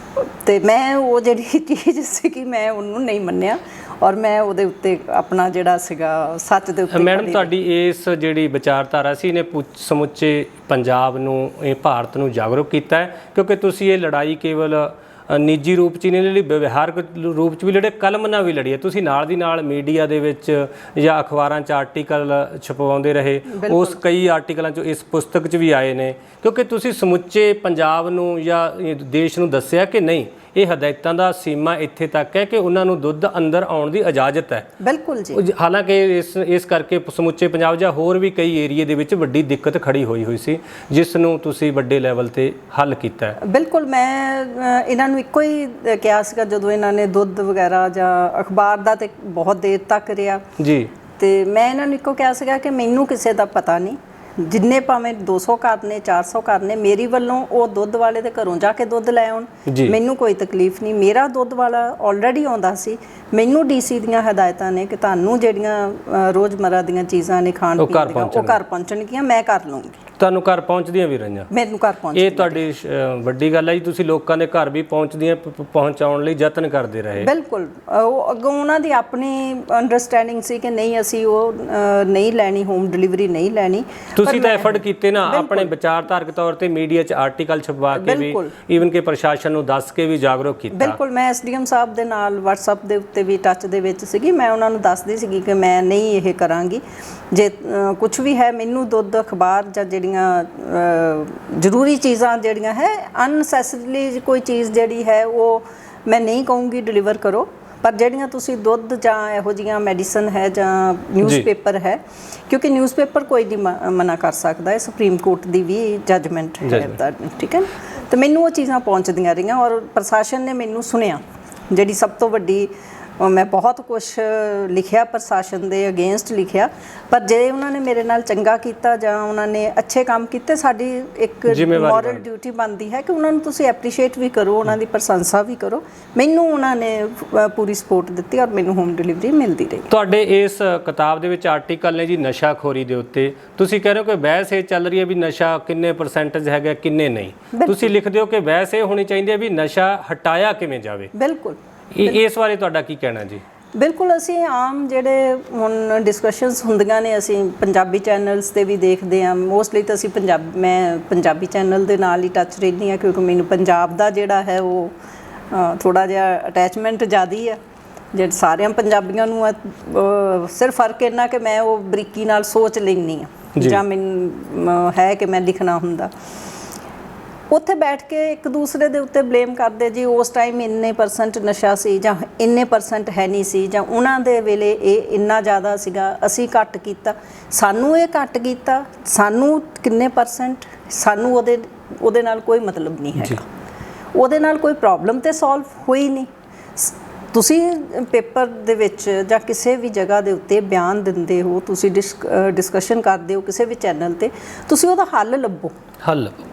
ਤੇ ਮੈਂ ਉਹ ਜਿਹੜੀ ਚੀਜ਼ ਸੀਗੀ ਮੈਂ ਉਹਨੂੰ ਨਹੀਂ ਮੰਨਿਆ ਔਰ ਮੈਂ ਉਹਦੇ ਉੱਤੇ ਆਪਣਾ ਜਿਹੜਾ ਸੀਗਾ ਸੱਚ ਦੇ ਉੱਤੇ। ਮੈਡਮ ਤੁਹਾਡੀ ਇਸ ਜਿਹੜੀ ਵਿਚਾਰਧਾਰਾ ਸੀ ਨੇ ਸਮੁੱਚੇ ਪੰਜਾਬ ਨੂੰ, ਇਹ ਭਾਰਤ ਨੂੰ ਜਾਗਰੂਕ ਕੀਤਾ ਹੈ ਕਿਉਂਕਿ ਤੁਸੀਂ ਇਹ ਲੜਾਈ ਕੇਵਲ ਨਿੱਜੀ ਰੂਪ 'ਚ ਨਹੀਂ ਲੜੀ, ਵਿਵਹਾਰਕ ਰੂਪ 'ਚ ਵੀ ਲੜੇ, ਕਲਮ ਨਾਲ ਵੀ ਲੜੀ ਹੈ ਤੁਸੀਂ। ਨਾਲ ਦੀ ਨਾਲ ਮੀਡੀਆ ਦੇ ਵਿੱਚ ਜਾਂ ਅਖਬਾਰਾਂ 'ਚ ਆਰਟੀਕਲ ਛਪਵਾਉਂਦੇ ਰਹੇ, ਉਸ ਕਈ ਆਰਟੀਕਲਾਂ 'ਚੋਂ ਇਸ ਪੁਸਤਕ 'ਚ ਵੀ ਆਏ ਨੇ ਕਿਉਂਕਿ ਤੁਸੀਂ ਸਮੁੱਚੇ ਪੰਜਾਬ ਨੂੰ ਜਾਂ ਦੇਸ਼ ਨੂੰ ਦੱਸਿਆ ਕਿ ਨਹੀਂ ਇਹ ਹਦਾਇਤਾਂ ਦਾ ਸੀਮਾ ਇੱਥੇ ਤੱਕ ਹੈ ਕਿ ਉਹਨਾਂ ਨੂੰ ਦੁੱਧ ਅੰਦਰ ਆਉਣ ਦੀ ਇਜਾਜ਼ਤ ਹੈ। ਬਿਲਕੁਲ ਜੀ। ਹਾਲਾਂਕਿ ਇਸ ਕਰਕੇ ਸਮੁੱਚੇ ਪੰਜਾਬ ਜਾਂ ਹੋਰ ਵੀ ਕਈ ਏਰੀਏ ਦੇ ਵਿੱਚ ਵੱਡੀ ਦਿੱਕਤ ਖੜੀ ਹੋਈ ਸੀ ਜਿਸ ਨੂੰ ਤੁਸੀਂ ਵੱਡੇ ਲੈਵਲ ਤੇ ਹੱਲ ਕੀਤਾ ਹੈ। ਬਿਲਕੁਲ, ਮੈਂ ਇਹਨਾਂ ਨੂੰ ਇੱਕੋ ਹੀ ਕਿਹਾ ਸੀਗਾ ਜਦੋਂ ਇਹਨਾਂ ਨੇ ਦੁੱਧ ਵਗੈਰਾ ਜਾਂ ਅਖਬਾਰ ਦਾ ਤੇ ਬਹੁਤ ਦੇਰ ਤੱਕ ਰਿਹਾ ਜੀ, ਤੇ ਮੈਂ ਇਹਨਾਂ ਨੂੰ ਇੱਕੋ ਕਿਹਾ ਸੀਗਾ ਕਿ ਮੈਨੂੰ ਕਿਸੇ ਦਾ ਪਤਾ ਨਹੀਂ, ਜਿੰਨੇ ਭਾਵੇਂ 200 ਘਰ ਨੇ, 400 ਘਰ ਨੇ, ਮੇਰੀ ਵੱਲੋਂ ਉਹ ਦੁੱਧ ਵਾਲੇ ਦੇ ਘਰੋਂ ਜਾ ਕੇ ਦੁੱਧ ਲੈ ਆਉਣ, ਮੈਨੂੰ ਕੋਈ ਤਕਲੀਫ ਨਹੀਂ। ਮੇਰਾ ਦੁੱਧ ਵਾਲਾ ਆਲਰੇਡੀ ਆਉਂਦਾ ਸੀ, ਮੈਨੂੰ ਡੀਸੀ ਦੀਆਂ ਹਦਾਇਤਾਂ ਨੇ ਕਿ ਤੁਹਾਨੂੰ ਜਿਹੜੀਆਂ ਰੋਜ਼ਮਰਾ ਦੀਆਂ ਚੀਜ਼ਾਂ ਨੇ ਖਾਣ ਪੀਣ ਦੀਆਂ ਉਹ ਘਰ ਪਹੁੰਚਣਗੀਆਂ, ਮੈਂ ਕਰ ਲੂੰਗੀ। ਤੁਹਾਨੂੰ ਘਰ ਪਹੁੰਚਦੀਆਂ ਵੀ ਰਹੀਆਂ? ਮੈਨੂੰ ਘਰ ਪਹੁੰਚ, ਇਹ ਤੁਹਾਡੀ ਵੱਡੀ ਗੱਲ ਹੈ ਜੀ। ਤੁਸੀਂ ਲੋਕਾਂ ਦੇ ਘਰ ਵੀ ਪਹੁੰਚਾਉਣ ਲਈ ਯਤਨ ਕਰਦੇ ਰਹੇ। ਬਿਲਕੁਲ, ਉਹ ਅੱਗੋਂ ਉਹਨਾਂ ਦੀ ਆਪਣੀ ਅੰਡਰਸਟੈਂਡਿੰਗ ਸੀ ਕਿ ਨਹੀਂ ਅਸੀਂ ਉਹ ਨਹੀਂ ਲੈਣੀ, ਹੋਮ ਡਿਲੀਵਰੀ ਨਹੀਂ ਲੈਣੀ। ਤੁਸੀਂ ਤਾਂ ਐਫਰਟ ਕੀਤੇ ਨਾ ਆਪਣੇ ਵਿਚਾਰਧਾਰਕ ਤੌਰ ਤੇ ਮੀਡੀਆ 'ਚ ਆਰਟੀਕਲ ਛਪਵਾ ਕੇ ਵੀ, ਈਵਨ ਕਿ ਪ੍ਰਸ਼ਾਸਨ ਨੂੰ ਦੱਸ ਕੇ ਵੀ ਜਾਗਰੂਕ ਕੀਤਾ। ਬਿਲਕੁਲ, ਮੈਂ ਐਸਡੀਐਮ ਸਾਹਿਬ ਦੇ ਨਾਲ WhatsApp ਦੇ ਉੱਤੇ ਵੀ ਟੱਚ ਦੇ ਵਿੱਚ ਸੀਗੀ, ਮੈਂ ਉਹਨਾਂ ਨੂੰ ਦੱਸਦੀ ਸੀਗੀ ਕਿ ਮੈਂ ਨਹੀਂ ਇਹ ਕਰਾਂਗੀ। ਜੇ ਕੁਝ ਵੀ ਹੈ ਮੈਨੂੰ ਦੁੱਧ, ਅਖਬਾਰ ਜਾਂ ਜਿਹੜੀਆਂ ਜ਼ਰੂਰੀ ਚੀਜ਼ਾਂ ਜਿਹੜੀਆਂ ਹੈ ਅਨਨੈਸੈਸਰੀਲੀ ਕੋਈ ਚੀਜ਼ ਜਿਹੜੀ ਹੈ ਉਹ ਮੈਂ ਨਹੀਂ ਕਹੂੰਗੀ ਡਿਲੀਵਰ ਕਰੋ, ਪਰ ਜਿਹੜੀਆਂ ਤੁਸੀਂ ਦੁੱਧ ਜਾਂ ਇਹੋ ਜਿਹੀਆਂ ਮੈਡੀਸਨ ਹੈ ਜਾਂ ਨਿਊਜ਼ਪੇਪਰ ਹੈ, ਕਿਉਂਕਿ ਨਿਊਜ਼ਪੇਪਰ ਕੋਈ ਨਹੀਂ ਮਨਾ ਕਰ ਸਕਦਾ ਹੈ, ਸੁਪਰੀਮ ਕੋਰਟ ਦੀ ਵੀ ਜੱਜਮੈਂਟ ਹੈ, ਠੀਕ ਹੈ। ਤੇ ਮੈਨੂੰ ਉਹ ਚੀਜ਼ਾਂ ਪਹੁੰਚਦੀਆਂ ਰਹੀਆਂ ਔਰ ਪ੍ਰਸ਼ਾਸਨ ਨੇ ਮੈਨੂੰ ਸੁਣਿਆ। ਜਿਹੜੀ ਸਭ ਤੋਂ ਵੱਡੀ, ਮੈਂ ਬਹੁਤ ਕੁਛ ਲਿਖਿਆ ਪ੍ਰਸ਼ਾਸਨ ਦੇ ਅਗੇਂਸਟ ਲਿਖਿਆ, ਪਰ ਜੇ ਉਹਨਾਂ ਨੇ ਮੇਰੇ ਨਾਲ ਚੰਗਾ ਕੀਤਾ ਜਾਂ ਉਹਨਾਂ ਨੇ ਅੱਛੇ ਕੰਮ ਕੀਤੇ, ਸਾਡੀ ਇੱਕ ਮੋਰਲ ਡਿਊਟੀ ਬਣਦੀ ਹੈ ਕਿ ਉਹਨਾਂ ਨੂੰ ਤੁਸੀਂ ਐਪਰੀਸ਼ੀਏਟ ਵੀ ਕਰੋ, ਉਹਨਾਂ ਦੀ ਪ੍ਰਸ਼ੰਸਾ ਵੀ ਕਰੋ। ਮੈਨੂੰ ਉਹਨਾਂ ਨੇ ਪੂਰੀ ਸਪੋਰਟ ਦਿੱਤੀ ਔਰ ਮੈਨੂੰ ਹੋਮ ਡਿਲੀਵਰੀ ਮਿਲਦੀ ਰਹੀ। ਤੁਹਾਡੇ ਇਸ ਕਿਤਾਬ ਦੇ ਵਿੱਚ ਆਰਟੀਕਲ ਨੇ ਜੀ ਨਸ਼ਾਖੋਰੀ ਦੇ ਉੱਤੇ, ਤੁਸੀਂ ਕਹਿ ਰਹੇ ਹੋ ਕਿ ਬਹਿਸ ਇਹ ਚੱਲ ਰਹੀ ਹੈ ਵੀ ਨਸ਼ਾ ਕਿੰਨੇ ਪਰਸੈਂਟੇਜ ਹੈਗਾ ਕਿੰਨੇ ਨਹੀਂ। ਤੁਸੀਂ ਲਿਖਦੇ ਹੋ ਕਿ ਬਹਿਸ ਇਹ ਹੋਣੀ ਚਾਹੀਦੀ ਹੈ ਵੀ ਨਸ਼ਾ ਹਟਾਇਆ ਕਿਵੇਂ ਜਾਵੇ। ਬਿਲਕੁਲ, ਇਸ ਬਾਰੇ ਤੁਹਾਡਾ ਕੀ ਕਹਿਣਾ ਜੀ? ਬਿਲਕੁਲ, ਅਸੀਂ ਆਮ ਜਿਹੜੇ ਹੁਣ ਡਿਸਕਸ਼ਨਸ ਹੁੰਦੀਆਂ ਨੇ ਅਸੀਂ ਪੰਜਾਬੀ ਚੈਨਲਸ 'ਤੇ ਵੀ ਦੇਖਦੇ ਹਾਂ। ਮੋਸਟਲੀ ਤਾਂ ਅਸੀਂ ਮੈਂ ਪੰਜਾਬੀ ਚੈਨਲ ਦੇ ਨਾਲ ਹੀ ਟੱਚ ਰਹਿੰਦੀ ਹਾਂ ਕਿਉਂਕਿ ਮੈਨੂੰ ਪੰਜਾਬ ਦਾ ਜਿਹੜਾ ਹੈ ਉਹ ਥੋੜ੍ਹਾ ਜਿਹਾ ਅਟੈਚਮੈਂਟ ਜ਼ਿਆਦਾ ਹੈ। ਜਿਹੜੇ ਸਾਰਿਆਂ ਪੰਜਾਬੀਆਂ ਨੂੰ ਸਿਰਫ ਫਰਕ ਇੰਨਾ ਕਿ ਮੈਂ ਉਹ ਬਰੀਕੀ ਨਾਲ ਸੋਚ ਲੈਂਦੀ ਹਾਂ ਜਾਂ ਮੈਨੂੰ ਹੈ ਕਿ ਮੈਂ ਲਿਖਣਾ ਹੁੰਦਾ। ਉੱਥੇ ਬੈਠ ਕੇ ਇੱਕ ਦੂਸਰੇ ਦੇ ਉੱਤੇ ਬਲੇਮ ਕਰਦੇ ਜੀ ਉਸ ਟਾਈਮ ਇੰਨੇ % ਨਸ਼ਾ ਸੀ ਜਾਂ ਇੰਨੇ % ਹੈ ਨਹੀਂ ਸੀ ਜਾਂ ਉਹਨਾਂ ਦੇ ਵੇਲੇ ਇਹ ਇੰਨਾ ਜ਼ਿਆਦਾ ਸੀਗਾ, ਅਸੀਂ ਘੱਟ ਕੀਤਾ, ਸਾਨੂੰ ਇਹ ਘੱਟ ਕੀਤਾ, ਸਾਨੂੰ ਕਿੰਨੇ %, ਸਾਨੂੰ ਉਹਦੇ ਨਾਲ ਕੋਈ ਮਤਲਬ ਨਹੀਂ ਹੈਗਾ, ਉਹਦੇ ਨਾਲ ਕੋਈ ਪ੍ਰੋਬਲਮ ਤੇ ਸੋਲਵ ਹੋਈ ਨਹੀਂ। ਤੁਸੀਂ ਪੇਪਰ ਦੇ ਵਿੱਚ ਜਾਂ ਕਿਸੇ ਵੀ ਜਗ੍ਹਾ ਦੇ ਉੱਤੇ ਬਿਆਨ ਦਿੰਦੇ ਹੋ, ਤੁਸੀਂ ਡਿਸਕਸ਼ਨ ਕਰਦੇ ਹੋ ਕਿਸੇ ਵੀ ਚੈਨਲ ਤੇ, ਤੁਸੀਂ ਉਹਦਾ ਹੱਲ ਲੱਭੋ।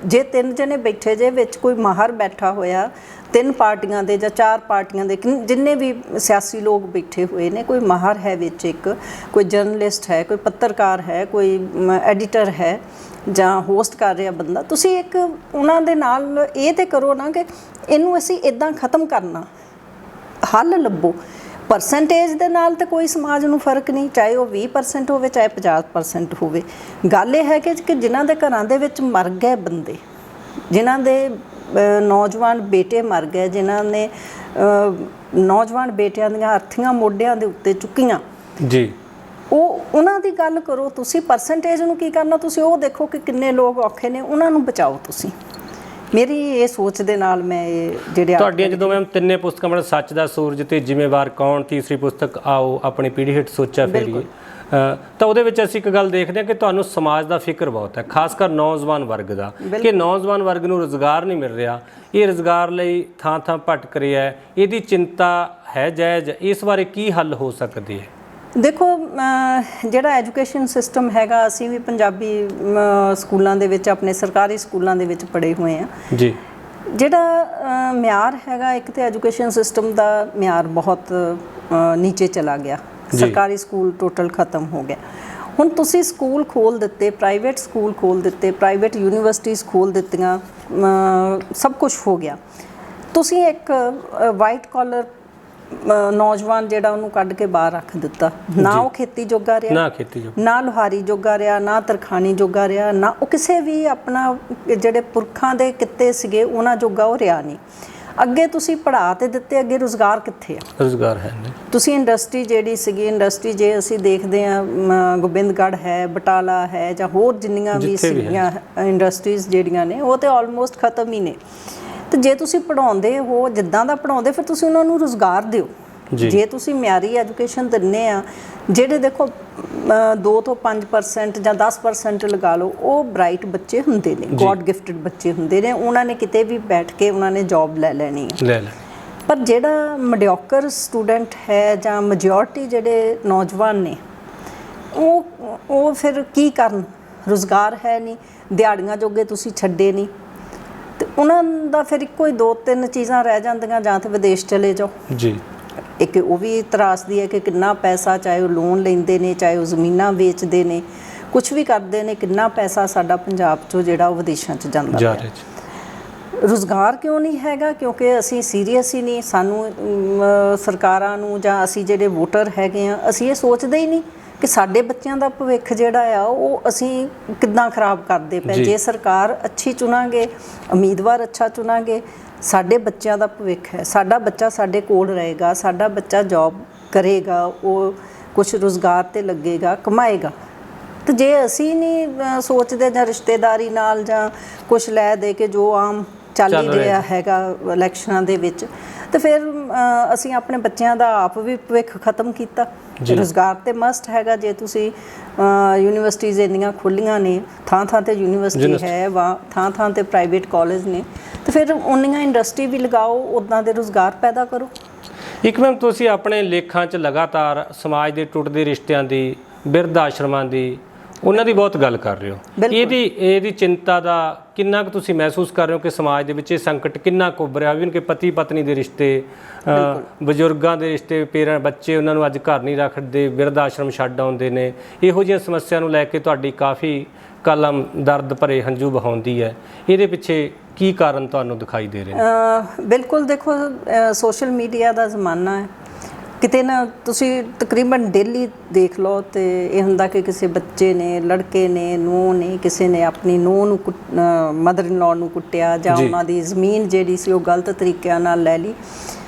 ਜੇ 3 ਜਣੇ ਬੈਠੇ ਜੇ, ਵਿੱਚ ਕੋਈ ਮਾਹਰ ਬੈਠਾ ਹੋਇਆ, 3 ਪਾਰਟੀਆਂ ਦੇ ਜਾਂ 4 ਪਾਰਟੀਆਂ ਦੇ ਜਿੰਨੇ ਵੀ ਸਿਆਸੀ ਲੋਕ ਬੈਠੇ ਹੋਏ ਨੇ, ਕੋਈ ਮਾਹਰ ਹੈ ਵਿੱਚ, ਇੱਕ ਕੋਈ ਜਰਨਲਿਸਟ ਹੈ, ਕੋਈ ਪੱਤਰਕਾਰ ਹੈ, ਕੋਈ ਐਡੀਟਰ ਹੈ ਜਾਂ ਹੋਸਟ ਕਰ ਰਿਹਾ ਬੰਦਾ, ਤੁਸੀਂ ਇੱਕ ਉਹਨਾਂ ਦੇ ਨਾਲ ਇਹ ਤੇ ਕਰੋ ਨਾ ਕਿ ਇਹਨੂੰ ਅਸੀਂ ਇੱਦਾਂ ਖ਼ਤਮ ਕਰਨਾ, ਹੱਲ ਲੱਭੋ। ਪਰਸੈਂਟੇਜ ਦੇ ਨਾਲ ਤਾਂ ਕੋਈ ਸਮਾਜ ਨੂੰ ਫਰਕ ਨਹੀਂ, ਚਾਹੇ ਉਹ 20% ਹੋਵੇ ਚਾਹੇ 50% ਹੋਵੇ। ਗੱਲ ਇਹ ਹੈ ਕਿ ਜਿਨ੍ਹਾਂ ਦੇ ਘਰਾਂ ਦੇ ਵਿੱਚ ਮਰ ਗਏ ਬੰਦੇ, ਜਿਨ੍ਹਾਂ ਦੇ ਨੌਜਵਾਨ ਬੇਟੇ ਮਰ ਗਏ, ਜਿਨ੍ਹਾਂ ਨੇ ਨੌਜਵਾਨ ਬੇਟਿਆਂ ਦੀਆਂ ਅਰਥੀਆਂ ਮੋਢਿਆਂ ਦੇ ਉੱਤੇ ਚੁੱਕੀਆਂ ਜੀ, ਉਹਨਾਂ ਦੀ ਗੱਲ ਕਰੋ ਤੁਸੀਂ। ਪਰਸੈਂਟੇਜ ਨੂੰ ਕੀ ਕਰਨਾ, ਤੁਸੀਂ ਉਹ ਦੇਖੋ ਕਿ ਕਿੰਨੇ ਲੋਕ ਔਖੇ ਨੇ, ਉਹਨਾਂ ਨੂੰ ਬਚਾਓ ਤੁਸੀਂ। ਮੇਰੀ ਇਹ ਸੋਚ ਦੇ ਨਾਲ ਮੈਂ ਇਹ ਜਿਹੜੇ ਤੁਹਾਡੀਆਂ ਜਦੋਂ ਮੈਮ 3 ਪੁਸਤਕਾਂ ਬਣਾ, ਸੱਚ ਦਾ ਸੂਰਜ ਤੇ ਜ਼ਿੰਮੇਵਾਰ ਕੌਣ, ਤੀਸਰੀ ਪੁਸਤਕ ਆਓ ਆਪਣੀ ਪੀੜ੍ਹੀ ਹੇਠ ਸੋਚਿਆ ਫੇਰੀਏ, ਤਾਂ ਉਹਦੇ ਵਿੱਚ ਅਸੀਂ ਇੱਕ ਗੱਲ ਦੇਖਦੇ ਹਾਂ ਕਿ ਤੁਹਾਨੂੰ ਸਮਾਜ ਦਾ ਫਿਕਰ ਬਹੁਤ ਹੈ, ਖਾਸ ਕਰ ਨੌਜਵਾਨ ਵਰਗ ਦਾ, ਕਿ ਨੌਜਵਾਨ ਵਰਗ ਨੂੰ ਰੁਜ਼ਗਾਰ ਨਹੀਂ ਮਿਲ ਰਿਹਾ, ਇਹ ਰੁਜ਼ਗਾਰ ਲਈ ਥਾਂ ਥਾਂ ਭਟਕ ਰਿਹਾ ਹੈ, ਇਹਦੀ ਚਿੰਤਾ ਹੈ ਜਾਇਜ਼, ਇਸ ਬਾਰੇ ਕੀ ਹੱਲ ਹੋ ਸਕਦੇ ਹੈ? ਦੇਖੋ, ਜਿਹੜਾ ਐਜੂਕੇਸ਼ਨ ਸਿਸਟਮ ਹੈਗਾ, ਅਸੀਂ ਵੀ ਪੰਜਾਬੀ ਸਕੂਲਾਂ ਦੇ ਵਿੱਚ, ਆਪਣੇ ਸਰਕਾਰੀ ਸਕੂਲਾਂ ਦੇ ਵਿੱਚ ਪੜ੍ਹੇ ਹੋਏ ਹਾਂ ਜੀ। ਜਿਹੜਾ ਮਿਆਰ ਹੈਗਾ, ਇੱਕ ਤਾਂ ਐਜੂਕੇਸ਼ਨ ਸਿਸਟਮ ਦਾ ਮਿਆਰ ਬਹੁਤ ਨੀਚੇ ਚਲਾ ਗਿਆ, ਸਰਕਾਰੀ ਸਕੂਲ ਟੋਟਲ ਖਤਮ ਹੋ ਗਿਆ। ਹੁਣ ਤੁਸੀਂ ਸਕੂਲ ਖੋਲ੍ਹ ਦਿੱਤੇ, ਪ੍ਰਾਈਵੇਟ ਸਕੂਲ ਖੋਲ੍ਹ ਦਿੱਤੇ, ਪ੍ਰਾਈਵੇਟ ਯੂਨੀਵਰਸਿਟੀਜ਼ ਖੋਲ੍ਹ ਦਿੱਤੀਆਂ, ਸਭ ਕੁਝ ਹੋ ਗਿਆ। ਤੁਸੀਂ ਇੱਕ ਵਾਈਟ ਕਾਲਰ ਨੌਜਵਾਨ ਜਿਹੜਾ, ਉਹਨੂੰ ਕੱਢ ਕੇ ਬਾਹਰ ਰੱਖ ਦਿੱਤਾ। ਨਾ ਉਹ ਖੇਤੀ ਜੋਗਾ ਰਿਹਾ, ਨਾ ਲੁਹਾਰੀ ਜੋਗਾ ਰਿਹਾ, ਨਾ ਤਰਖਾਣੀ ਜੋਗਾ ਰਿਹਾ, ਨਾ ਉਹ ਕਿਸੇ ਵੀ ਆਪਣਾ ਜਿਹੜੇ ਪੁਰਖਾਂ ਦੇ ਕਿੱਤੇ ਸੀਗੇ ਉਹਨਾਂ ਜੋਗਾ ਉਹ ਰਿਹਾ ਨਹੀਂ। ਅੱਗੇ ਤੁਸੀਂ ਪੜ੍ਹਾ ਤੇ ਦਿੱਤੇ, ਅੱਗੇ ਰੁਜ਼ਗਾਰ ਕਿੱਥੇ ਆ? ਰੁਜ਼ਗਾਰ ਹੈ ਨਹੀਂ। ਤੁਸੀਂ ਇੰਡਸਟਰੀ ਜਿਹੜੀ ਸੀਗੀ, ਇੰਡਸਟਰੀ ਜੇ ਅਸੀਂ ਦੇਖਦੇ ਹਾਂ, ਗੋਬਿੰਦਗੜ੍ਹ ਹੈ, ਬਟਾਲਾ ਹੈ, ਜਾਂ ਹੋਰ ਜਿੰਨੀਆਂ ਵੀ ਸੀਗੀਆਂ ਇੰਡਸਟਰੀਜ਼ ਜਿਹੜੀਆਂ ਨੇ, ਉਹ ਤਾਂ ਆਲਮੋਸਟ ਖਤਮ ਹੀ ਨੇ। ਤੇ ਜੇ ਤੁਸੀਂ ਪੜ੍ਹਾਉਂਦੇ ਹੋ ਜਿੱਦਾਂ ਦਾ ਪੜ੍ਹਾਉਂਦੇ, ਫਿਰ ਤੁਸੀਂ ਉਹਨਾਂ ਨੂੰ ਰੁਜ਼ਗਾਰ ਦਿਓ। ਜੇ ਤੁਸੀਂ ਮਿਆਰੀ ਐਜੂਕੇਸ਼ਨ ਦਿੰਦੇ ਆ, ਜਿਹੜੇ ਦੇਖੋ 2 ਤੋਂ 5% ਜਾਂ 10% ਲਗਾ ਲਓ, ਉਹ ਬਰਾਈਟ ਬੱਚੇ ਹੁੰਦੇ ਨੇ, ਗੋਡ ਗਿਫਟਡ ਬੱਚੇ ਹੁੰਦੇ ਨੇ, ਉਹਨਾਂ ਨੇ ਕਿਤੇ ਵੀ ਬੈਠ ਕੇ ਉਹਨਾਂ ਨੇ ਜੌਬ ਲੈ ਲੈਣੀ ਹੈ। ਪਰ ਜਿਹੜਾ ਮੀਡੀਓਕਰ ਸਟੂਡੈਂਟ ਹੈ ਜਾਂ ਮੈਜੋਰਟੀ ਜਿਹੜੇ ਨੌਜਵਾਨ ਨੇ, ਉਹ ਫਿਰ ਕੀ ਕਰਨ? ਰੁਜ਼ਗਾਰ ਹੈ ਨਹੀਂ, ਦਿਹਾੜੀਆਂ ਜੋਗੇ ਤੁਸੀਂ ਛੱਡੇ ਨਹੀਂ, ਤੇ ਉਹਨਾਂ ਦਾ ਫਿਰ ਇੱਕੋ ਹੀ 2-3 ਚੀਜ਼ਾਂ ਰਹਿ ਜਾਂਦੀਆਂ, ਜਾਂ ਤਾਂ ਵਿਦੇਸ਼ ਚਲੇ ਜਾਓ ਜੀ। ਇੱਕ ਉਹ ਵੀ ਤਰਾਸਦੀ ਹੈ ਕਿ ਕਿੰਨਾ ਪੈਸਾ, ਚਾਹੇ ਉਹ ਲੋਨ ਲੈਂਦੇ ਨੇ, ਚਾਹੇ ਉਹ ਜ਼ਮੀਨਾਂ ਵੇਚਦੇ ਨੇ, ਕੁਛ ਵੀ ਕਰਦੇ ਨੇ, ਕਿੰਨਾ ਪੈਸਾ ਸਾਡਾ ਪੰਜਾਬ 'ਚੋਂ ਜਿਹੜਾ ਉਹ ਵਿਦੇਸ਼ਾਂ 'ਚ ਜਾਂਦਾ ਹੈ। ਰੁਜ਼ਗਾਰ ਕਿਉਂ ਨਹੀਂ ਹੈਗਾ? ਕਿਉਂਕਿ ਅਸੀਂ ਸੀਰੀਅਸ ਹੀ ਨਹੀਂ, ਸਾਨੂੰ ਸਰਕਾਰਾਂ ਨੂੰ ਜਾਂ ਅਸੀਂ ਜਿਹੜੇ ਵੋਟਰ ਹੈਗੇ ਆ, ਅਸੀਂ ਇਹ ਸੋਚਦੇ ਹੀ ਨਹੀਂ ਕਿ ਸਾਡੇ ਬੱਚਿਆਂ ਦਾ ਭਵਿੱਖ ਜਿਹੜਾ ਆ ਉਹ ਅਸੀਂ ਕਿੱਦਾਂ ਖਰਾਬ ਕਰਦੇ ਪਏ। ਜੇ ਸਰਕਾਰ ਅੱਛੀ ਚੁਣਾਂਗੇ, ਉਮੀਦਵਾਰ ਅੱਛਾ ਚੁਣਾਂਗੇ, ਸਾਡੇ ਬੱਚਿਆਂ ਦਾ ਭਵਿੱਖ ਹੈ, ਸਾਡਾ ਬੱਚਾ ਸਾਡੇ ਕੋਲ ਰਹੇਗਾ, ਸਾਡਾ ਬੱਚਾ ਜੌਬ ਕਰੇਗਾ, ਉਹ ਕੁਛ ਰੁਜ਼ਗਾਰ 'ਤੇ ਲੱਗੇਗਾ, ਕਮਾਏਗਾ। ਤੇ ਜੇ ਅਸੀਂ ਨਹੀਂ ਸੋਚਦੇ, ਜਾਂ ਰਿਸ਼ਤੇਦਾਰੀ ਨਾਲ ਜਾਂ ਕੁਛ ਲੈ ਦੇ ਕੇ ਜੋ ਆਮ ਚੱਲ ਹੀ ਰਿਹਾ ਹੈਗਾ ਇਲੈਕਸ਼ਨਾਂ ਦੇ ਵਿੱਚ, ਤੇ ਫਿਰ ਅਸੀਂ ਆਪਣੇ ਬੱਚਿਆਂ ਦਾ ਆਪ ਵੀ ਭਵਿੱਖ ਖਤਮ ਕੀਤਾ। ਰੁਜ਼ਗਾਰ ਤੇ ਮਸਟ ਹੈਗਾ। ਜੇ ਤੁਸੀਂ ਯੂਨੀਵਰਸਿਟੀਜ਼ ਇੰਨੀਆਂ ਖੁੱਲ੍ਹੀਆਂ ਨੇ, ਥਾਂ ਥਾਂ 'ਤੇ ਯੂਨੀਵਰਸਿਟੀ ਹੈ, ਥਾਂ ਥਾਂ 'ਤੇ ਪ੍ਰਾਈਵੇਟ ਕਾਲਜ ਨੇ, ਤੇ ਫਿਰ ਉਨੀਆਂ ਇੰਡਸਟਰੀ ਵੀ ਲਗਾਓ, ਉੱਦਾਂ ਦੇ ਰੁਜ਼ਗਾਰ ਪੈਦਾ ਕਰੋ। ਇੱਕ ਮੈਮ, ਤੁਸੀਂ ਆਪਣੇ ਲੇਖਾਂ 'ਚ ਲਗਾਤਾਰ ਸਮਾਜ ਦੇ ਟੁੱਟਦੇ ਰਿਸ਼ਤਿਆਂ ਦੀ, ਬਿਰਧ ਆਸ਼ਰਮਾਂ ਦੀ, ਉਹਨਾਂ ਦੀ ਬਹੁਤ ਗੱਲ ਕਰ ਰਹੇ ਹੋ। ਇਹਦੀ ਚਿੰਤਾ ਦਾ ਕਿੰਨਾ ਕੁ ਤੁਸੀਂ ਮਹਿਸੂਸ ਕਰ ਰਹੇ ਹੋ ਕਿ ਸਮਾਜ ਦੇ ਵਿੱਚ ਇਹ ਸੰਕਟ ਕਿੰਨਾ ਕੁ ਉੱਭਰਿਆ? ਵੀ ਕਿ ਪਤੀ ਪਤਨੀ ਦੇ ਰਿਸ਼ਤੇ, ਬਜ਼ੁਰਗਾਂ ਦੇ ਰਿਸ਼ਤੇ, ਬੱਚੇ ਉਹਨਾਂ ਨੂੰ ਅੱਜ ਘਰ ਨਹੀਂ ਰੱਖਦੇ, ਬਿਰਧ ਆਸ਼ਰਮ ਛੱਡ ਆਉਂਦੇ ਨੇ, ਇਹੋ ਜਿਹੀਆਂ ਸਮੱਸਿਆ ਨੂੰ ਲੈ ਕੇ ਤੁਹਾਡੀ ਕਾਫੀ ਕਲਮ ਦਰਦ ਭਰੇ ਹੰਝੂ ਬਹਾਉਂਦੀ ਹੈ। ਇਹਦੇ ਪਿੱਛੇ ਕੀ ਕਾਰਨ ਤੁਹਾਨੂੰ ਦਿਖਾਈ ਦੇ ਰਹੇ ਨੇ? ਬਿਲਕੁਲ, ਦੇਖੋ, ਸੋਸ਼ਲ ਮੀਡੀਆ ਦਾ ਜ਼ਮਾਨਾ ਹੈ, ਕਿਤੇ ਨਾ ਤੁਸੀਂ ਤਕਰੀਬਨ ਡੇਲੀ ਦੇਖ ਲਓ ਤੇ ਇਹ ਹੁੰਦਾ ਕਿ ਕਿਸੇ ਬੱਚੇ ਨੇ, ਲੜਕੇ ਨੇ, ਨੂੰਹ ਨੇ, ਕਿਸੇ ਨੇ ਆਪਣੀ ਨੂੰਹ ਨੂੰ ਮਦਰ ਇਨ ਲਾਅ ਨੂੰ ਕੁੱਟਿਆ, ਜਾਂ ਉਹਨਾਂ ਦੀ ਜ਼ਮੀਨ ਜਿਹੜੀ ਸੀ ਉਹ ਗਲਤ ਤਰੀਕਿਆਂ ਨਾਲ ਲੈ ਲਈ।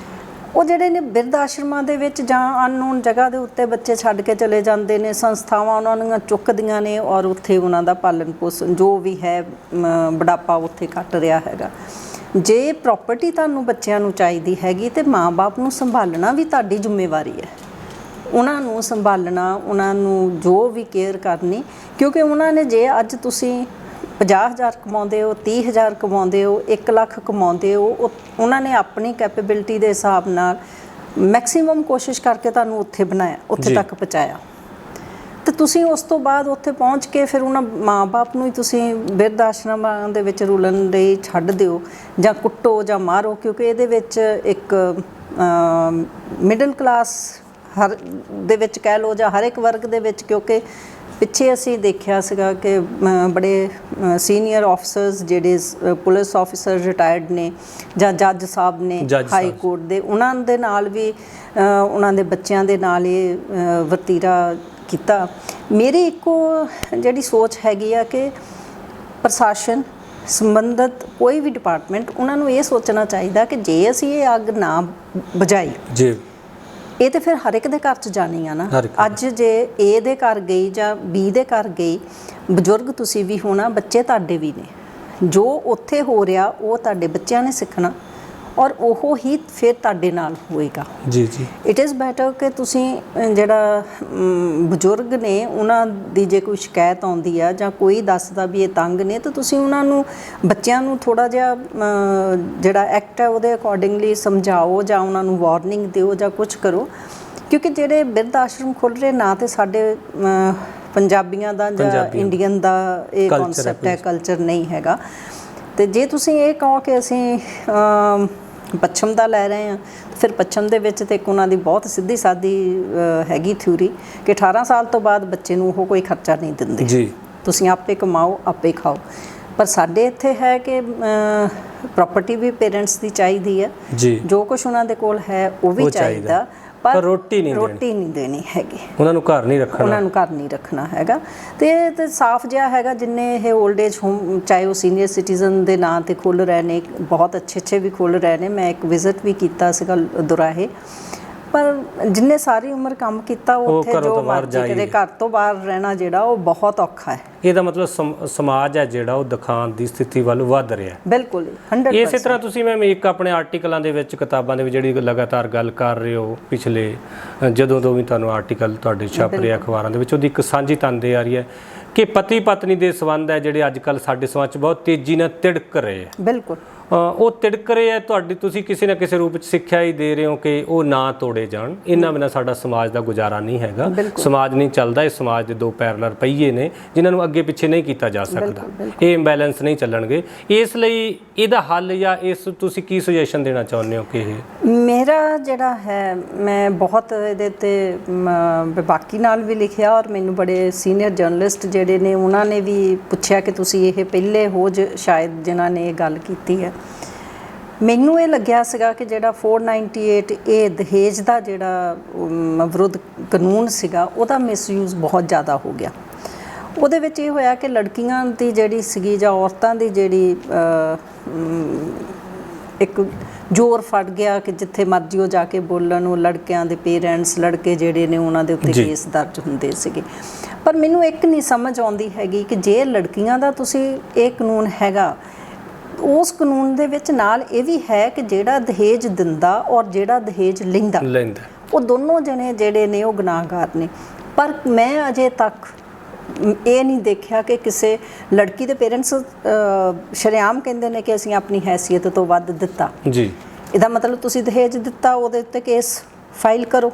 ਉਹ ਜਿਹੜੇ ਨੇ ਬਿਰਧ ਆਸ਼ਰਮਾਂ ਦੇ ਵਿੱਚ ਜਾਂ ਅਨਨੋਨ ਜਗ੍ਹਾ ਦੇ ਉੱਤੇ ਬੱਚੇ ਛੱਡ ਕੇ ਚਲੇ ਜਾਂਦੇ ਨੇ, ਸੰਸਥਾਵਾਂ ਉਹਨਾਂ ਨੂੰ ਚੁੱਕਦੀਆਂ ਨੇ, ਔਰ ਉੱਥੇ ਉਹਨਾਂ ਦਾ ਪਾਲਣ ਪੋਸ਼ਣ ਜੋ ਵੀ ਹੈ, ਬੁਢਾਪਾ ਉੱਥੇ ਕੱਟ ਰਿਹਾ ਹੈਗਾ। ਜੇ ਪ੍ਰੋਪਰਟੀ ਤੁਹਾਨੂੰ ਬੱਚਿਆਂ ਨੂੰ ਚਾਹੀਦੀ ਹੈਗੀ, ਤੇ ਮਾਂ-ਬਾਪ ਨੂੰ ਸੰਭਾਲਣਾ ਵੀ ਤੁਹਾਡੀ ਜ਼ਿੰਮੇਵਾਰੀ ਹੈ। ਉਹਨਾਂ ਨੂੰ ਸੰਭਾਲਣਾ, ਉਹਨਾਂ ਨੂੰ ਜੋ ਵੀ ਕੇਅਰ ਕਰਨੀ, ਕਿਉਂਕਿ ਉਹਨਾਂ ਨੇ, ਜੇ ਅੱਜ ਤੁਸੀਂ 50,000 ਕਮਾਉਂਦੇ ਹੋ, 30,000 ਕਮਾਉਂਦੇ ਹੋ, 1 ਲੱਖ ਕਮਾਉਂਦੇ ਹੋ, ਉਹਨਾਂ ਨੇ ਆਪਣੀ ਕੈਪੇਬਿਲਿਟੀ ਦੇ ਹਿਸਾਬ ਨਾਲ ਮੈਕਸਿਮਮ ਕੋਸ਼ਿਸ਼ ਕਰਕੇ ਤੁਹਾਨੂੰ ਉੱਥੇ ਬਣਾਇਆ, ਉੱਥੇ ਤੱਕ ਪਹੁੰਚਾਇਆ। ਤੇ ਤੁਸੀਂ ਉਸ ਤੋਂ ਬਾਅਦ ਉੱਥੇ ਪਹੁੰਚ ਕੇ ਫਿਰ ਉਹਨਾਂ ਮਾਂ-ਬਾਪ ਨੂੰ ਹੀ ਤੁਸੀਂ ਬਿਰਧ ਆਸ਼ਰਮਾਂ ਦੇ ਵਿੱਚ ਰੁਲਣ ਲਈ ਛੱਡ ਦਿਓ ਜਾਂ ਕੁੱਟੋ ਜਾਂ ਮਾਰੋ, ਕਿਉਂਕਿ ਇਹਦੇ ਵਿੱਚ ਇੱਕ ਮਿਡਲ ਕਲਾਸ ਹਰ ਦੇ ਵਿੱਚ ਕਹਿ ਲਓ ਜਾਂ ਹਰ ਇੱਕ ਵਰਗ ਦੇ ਵਿੱਚ, ਕਿਉਂਕਿ ਪਿੱਛੇ ਅਸੀਂ ਦੇਖਿਆ ਸੀਗਾ ਕਿ ਬੜੇ ਸੀਨੀਅਰ ਆਫਿਸਰਸ ਜਿਹੜੇ ਪੁਲਿਸ ਆਫਿਸਰ ਰਿਟਾਇਰਡ ਨੇ ਜਾਂ ਜੱਜ ਸਾਹਿਬ ਨੇ ਹਾਈ ਕੋਰਟ ਦੇ, ਉਹਨਾਂ ਦੇ ਨਾਲ ਵੀ ਉਹਨਾਂ ਦੇ ਬੱਚਿਆਂ ਦੇ ਨਾਲ ਇਹ ਵਤੀਰਾ ਕੀਤਾ। ਮੇਰੀ ਇੱਕੋ ਜਿਹੜੀ ਸੋਚ ਹੈਗੀ ਆ ਕਿ ਪ੍ਰਸ਼ਾਸਨ ਸੰਬੰਧਿਤ ਕੋਈ ਵੀ ਡਿਪਾਰਟਮੈਂਟ, ਉਹਨਾਂ ਨੂੰ ਇਹ ਸੋਚਣਾ ਚਾਹੀਦਾ ਕਿ ਜੇ ਅਸੀਂ ਇਹ ਅੱਗ ਨਾ ਬੁਝਾਈ ਜੀ, ਇਹ ਤੇ ਫਿਰ ਹਰ ਇੱਕ ਦੇ ਘਰ 'ਚ ਜਾਣੀ ਆ ਨਾ। ਅੱਜ ਜੇ ਏ ਦੇ ਘਰ ਗਈ ਜਾਂ ਬੀ ਦੇ ਘਰ ਗਈ, ਬਜ਼ੁਰਗ ਤੁਸੀਂ ਵੀ ਹੋਣਾ, ਬੱਚੇ ਤੁਹਾਡੇ ਵੀ ਨੇ, ਜੋ ਉੱਥੇ ਹੋ ਰਿਹਾ ਉਹ ਤੁਹਾਡੇ ਬੱਚਿਆਂ ਨੇ ਸਿੱਖਣਾ ਔਰ ਉਹ ਹੀ ਫਿਰ ਤੁਹਾਡੇ ਨਾਲ ਹੋਏਗਾ। ਜੀ ਜੀ, ਇਟ ਇਜ਼ ਬੈਟਰ ਕਿ ਤੁਸੀਂ ਜਿਹੜਾ ਬਜ਼ੁਰਗ ਨੇ ਉਹਨਾਂ ਦੀ ਜੇ ਕੋਈ ਸ਼ਿਕਾਇਤ ਆਉਂਦੀ ਆ ਜਾਂ ਕੋਈ ਦੱਸਦਾ ਵੀ ਇਹ ਤੰਗ ਨੇ, ਤਾਂ ਤੁਸੀਂ ਉਹਨਾਂ ਨੂੰ, ਬੱਚਿਆਂ ਨੂੰ ਥੋੜ੍ਹਾ ਜਿਹਾ ਜਿਹੜਾ ਐਕਟ ਹੈ ਉਹਦੇ ਅਕੋਰਡਿੰਗਲੀ ਸਮਝਾਓ ਜਾਂ ਉਹਨਾਂ ਨੂੰ ਵਾਰਨਿੰਗ ਦਿਓ ਜਾਂ ਕੁਝ ਕਰੋ, ਕਿਉਂਕਿ ਜਿਹੜੇ ਬਿਰਧ ਆਸ਼ਰਮ ਖੁੱਲ੍ਹ ਰਹੇ ਨਾ ਤੇ ਸਾਡੇ ਪੰਜਾਬੀਆਂ ਦਾ ਜਾਂ ਇੰਡੀਅਨ ਦਾ ਇਹ ਕਨਸੈਪਟ ਹੈ, ਕਲਚਰ ਨਹੀਂ ਹੈਗਾ। ਅਤੇ ਜੇ ਤੁਸੀਂ ਇਹ ਕਹੋ ਕਿ ਅਸੀਂ ਪੱਛਮ ਦਾ ਲੈ ਰਹੇ ਹਾਂ, ਫਿਰ ਪੱਛਮ ਦੇ ਵਿੱਚ ਤਾਂ ਇੱਕ ਉਹਨਾਂ ਦੀ ਬਹੁਤ ਸਿੱਧੀ ਸਾਦੀ ਹੈਗੀ ਥਿਊਰੀ ਕਿ 18 ਸਾਲ ਤੋਂ ਬਾਅਦ ਬੱਚੇ ਨੂੰ ਉਹ ਕੋਈ ਖਰਚਾ ਨਹੀਂ ਦਿੰਦੇ ਜੀ, ਤੁਸੀਂ ਆਪੇ ਕਮਾਓ ਆਪੇ ਖਾਓ। ਪਰ ਸਾਡੇ ਇੱਥੇ ਹੈ ਕਿ ਪ੍ਰੋਪਰਟੀ ਵੀ ਪੇਰੈਂਟਸ ਦੀ ਚਾਹੀਦੀ ਹੈ ਜੀ, ਜੋ ਕੁਛ ਉਹਨਾਂ ਦੇ ਕੋਲ ਹੈ ਉਹ ਵੀ ਚਾਹੀਦਾ, ਪਰ ਰੋਟੀ ਨਹੀਂ ਦੇਣੀ ਹੈਗੀ, ਉਹਨਾਂ ਨੂੰ ਘਰ ਨਹੀਂ ਰੱਖਣਾ ਹੈਗਾ। ਤੇ ਸਾਫ਼ ਜਿਹਾ ਹੈਗਾ, ਜਿੰਨੇ ਇਹ ਓਲਡ ਏਜ ਹੋਮ ਚਾਹੇ ਉਹ ਸੀਨੀਅਰ ਸਿਟੀਜ਼ਨ ਦੇ ਨਾਂ 'ਤੇ ਖੁੱਲ੍ਹ ਰਹੇ ਨੇ, ਬਹੁਤ ਅੱਛੇ ਵੀ ਖੁੱਲ੍ਹ ਰਹੇ ਨੇ। ਮੈਂ ਇੱਕ ਵਿਜ਼ਿਟ ਵੀ ਕੀਤਾ ਸੀਗਾ ਦੁਰਾਹੇ, ਪਰ ਜਿੰਨੇ ਸਾਰੀ ਉਮਰ ਕੰਮ ਕੀਤਾ ਉੱਥੇ ਜੋ ਮਰਜ਼ੀ ਕਰੇ, ਘਰ ਤੋਂ ਬਾਹਰ ਰਹਿਣਾ ਜਿਹੜਾ ਉਹ ਬਹੁਤ ਔਖਾ ਹੈ। ਇਹਦਾ ਮਤਲਬ ਸਮਾਜ ਹੈ ਜਿਹੜਾ ਉਹ ਦਿਖਾਉਣ ਦੀ ਸਥਿਤੀ ਵੱਲ ਵੱਧ ਰਿਹਾ। ਬਿਲਕੁਲ 100%। ਇਸੇ ਤਰ੍ਹਾਂ ਤੁਸੀਂ ਮੈਮ ਇੱਕ ਆਪਣੇ ਆਰਟੀਕਲਾਂ ਦੇ ਵਿੱਚ, ਕਿਤਾਬਾਂ ਦੇ ਵਿੱਚ ਜਿਹੜੀ ਲਗਾਤਾਰ ਗੱਲ ਕਰ ਰਹੇ ਹੋ, ਪਿਛਲੇ ਜਦੋਂ ਤੋਂ ਵੀ ਤੁਹਾਨੂੰ ਆਰਟੀਕਲ ਤੁਹਾਡੇ ਛਪ ਰਹੇ ਅਖਬਾਰਾਂ ਦੇ ਵਿੱਚ, ਉਹਦੀ ਇੱਕ ਸਾਂਝੀ ਤੰਦੇ ਆ ਰਹੀ ਹੈ ਕਿ ਪਤੀ ਪਤਨੀ ਦੇ ਸੰਬੰਧ ਹੈ ਜਿਹੜੇ ਅੱਜ ਕੱਲ੍ਹ ਸਾਡੇ ਸਮਾਜ 'ਚ ਬਹੁਤ ਤੇਜ਼ੀ ਨਾਲ ਤਿੜਕ ਰਹੇ ਆ। ਬਿਲਕੁਲ, ਉਹ ਤਿੜਕ ਰਹੇ ਆ। ਤੁਸੀਂ ਕਿਸੇ ਨਾ ਕਿਸੇ ਰੂਪ ਵਿੱਚ ਸਿੱਖਿਆ ਹੀ ਦੇ ਰਹੇ ਹੋ ਕਿ ਉਹ ਨਾ ਤੋੜੇ ਜਾਣ, ਇਹਨਾਂ ਬਿਨਾਂ ਸਾਡਾ ਸਮਾਜ ਦਾ ਗੁਜ਼ਾਰਾ ਨਹੀਂ ਹੈਗਾ, ਸਮਾਜ ਨਹੀਂ ਚੱਲਦਾ। ਇਸ ਸਮਾਜ ਦੇ ਦੋ ਪੈਰਲਰ ਪਹੀਏ ਨੇ ਜਿਨ੍ਹਾਂ ਨੂੰ ਅੱਗੇ ਪਿੱਛੇ ਨਹੀਂ ਕੀਤਾ ਜਾ ਸਕਦਾ, ਇਹ ਇੰਬੈਲੈਂਸ ਨਹੀਂ ਚੱਲਣਗੇ। ਇਸ ਲਈ ਇਹਦਾ ਹੱਲ ਜਾਂ ਤੁਸੀਂ ਕੀ ਸੁਜੈਸ਼ਨ ਦੇਣਾ ਚਾਹੁੰਦੇ ਹੋ? ਕਿ ਇਹ ਮੇਰਾ ਜਿਹੜਾ ਹੈ, ਮੈਂ ਬਹੁਤ ਇਹਦੇ 'ਤੇ ਬਾਕੀ ਨਾਲ ਵੀ ਲਿਖਿਆ ਔਰ ਮੈਨੂੰ ਬੜੇ ਸੀਨੀਅਰ ਜਰਨਲਿਸਟ ਜਿਹੜੇ ਨੇ ਉਹਨਾਂ ਨੇ ਵੀ ਪੁੱਛਿਆ ਕਿ ਤੁਸੀਂ ਇਹ ਪਹਿਲੇ ਹੋ ਸ਼ਾਇਦ ਜਿਨ੍ਹਾਂ ਨੇ ਇਹ ਗੱਲ ਕੀਤੀ ਹੈ। ਮੈਨੂੰ ਇਹ ਲੱਗਿਆ ਸੀਗਾ ਕਿ ਜਿਹੜਾ 498 ਇਹ ਦਹੇਜ ਦਾ ਜਿਹੜਾ ਵਿਰੁੱਧ ਕਾਨੂੰਨ ਸੀਗਾ, ਉਹਦਾ ਮਿਸਯੂਜ਼ ਬਹੁਤ ਜ਼ਿਆਦਾ ਹੋ ਗਿਆ। ਉਹਦੇ ਵਿੱਚ ਇਹ ਹੋਇਆ ਕਿ ਲੜਕੀਆਂ ਦੀ ਜਿਹੜੀ ਸੀਗੀ ਜਾਂ ਔਰਤਾਂ ਦੀ ਜਿਹੜੀ ਇੱਕ ਜ਼ੋਰ ਫੜ ਗਿਆ ਕਿ ਜਿੱਥੇ ਮਰਜ਼ੀ ਉਹ ਜਾ ਕੇ ਬੋਲਣ, ਉਹ ਲੜਕਿਆਂ ਦੇ ਪੇਰੈਂਟਸ, ਲੜਕੇ ਜਿਹੜੇ ਨੇ ਉਹਨਾਂ ਦੇ ਉੱਤੇ ਕੇਸ ਦਰਜ ਹੁੰਦੇ ਸੀਗੇ। ਪਰ ਮੈਨੂੰ ਇੱਕ ਨਹੀਂ ਸਮਝ ਆਉਂਦੀ ਹੈਗੀ ਕਿ ਜੇ ਲੜਕੀਆਂ ਦਾ ਤੁਸੀਂ ਇਹ ਕਾਨੂੰਨ ਹੈਗਾ, ਉਸ ਕਾਨੂੰਨ ਦੇ ਵਿੱਚ ਨਾਲ ਇਹ ਵੀ ਹੈ ਕਿ ਜਿਹੜਾ ਦਹੇਜ ਦਿੰਦਾ ਔਰ ਜਿਹੜਾ ਦਹੇਜ ਲੈਂਦਾ ਉਹ ਦੋਨੋਂ ਜਣੇ ਜਿਹੜੇ ਨੇ ਉਹ ਗੁਨਾਹਗਾਰ ਨੇ। ਪਰ ਮੈਂ ਅਜੇ ਤੱਕ ਇਹ ਨਹੀਂ ਦੇਖਿਆ ਕਿ ਕਿਸੇ ਲੜਕੀ ਦੇ ਪੇਰੈਂਟਸ ਸ਼ਰੇਆਮ ਕਹਿੰਦੇ ਨੇ ਕਿ ਅਸੀਂ ਆਪਣੀ ਹੈਸੀਅਤ ਤੋਂ ਵੱਧ ਦਿੱਤਾ ਜੀ। ਇਹਦਾ ਮਤਲਬ ਤੁਸੀਂ ਦਹੇਜ ਦਿੱਤਾ, ਉਹਦੇ ਉੱਤੇ ਕੇਸ ਫਾਈਲ ਕਰੋ।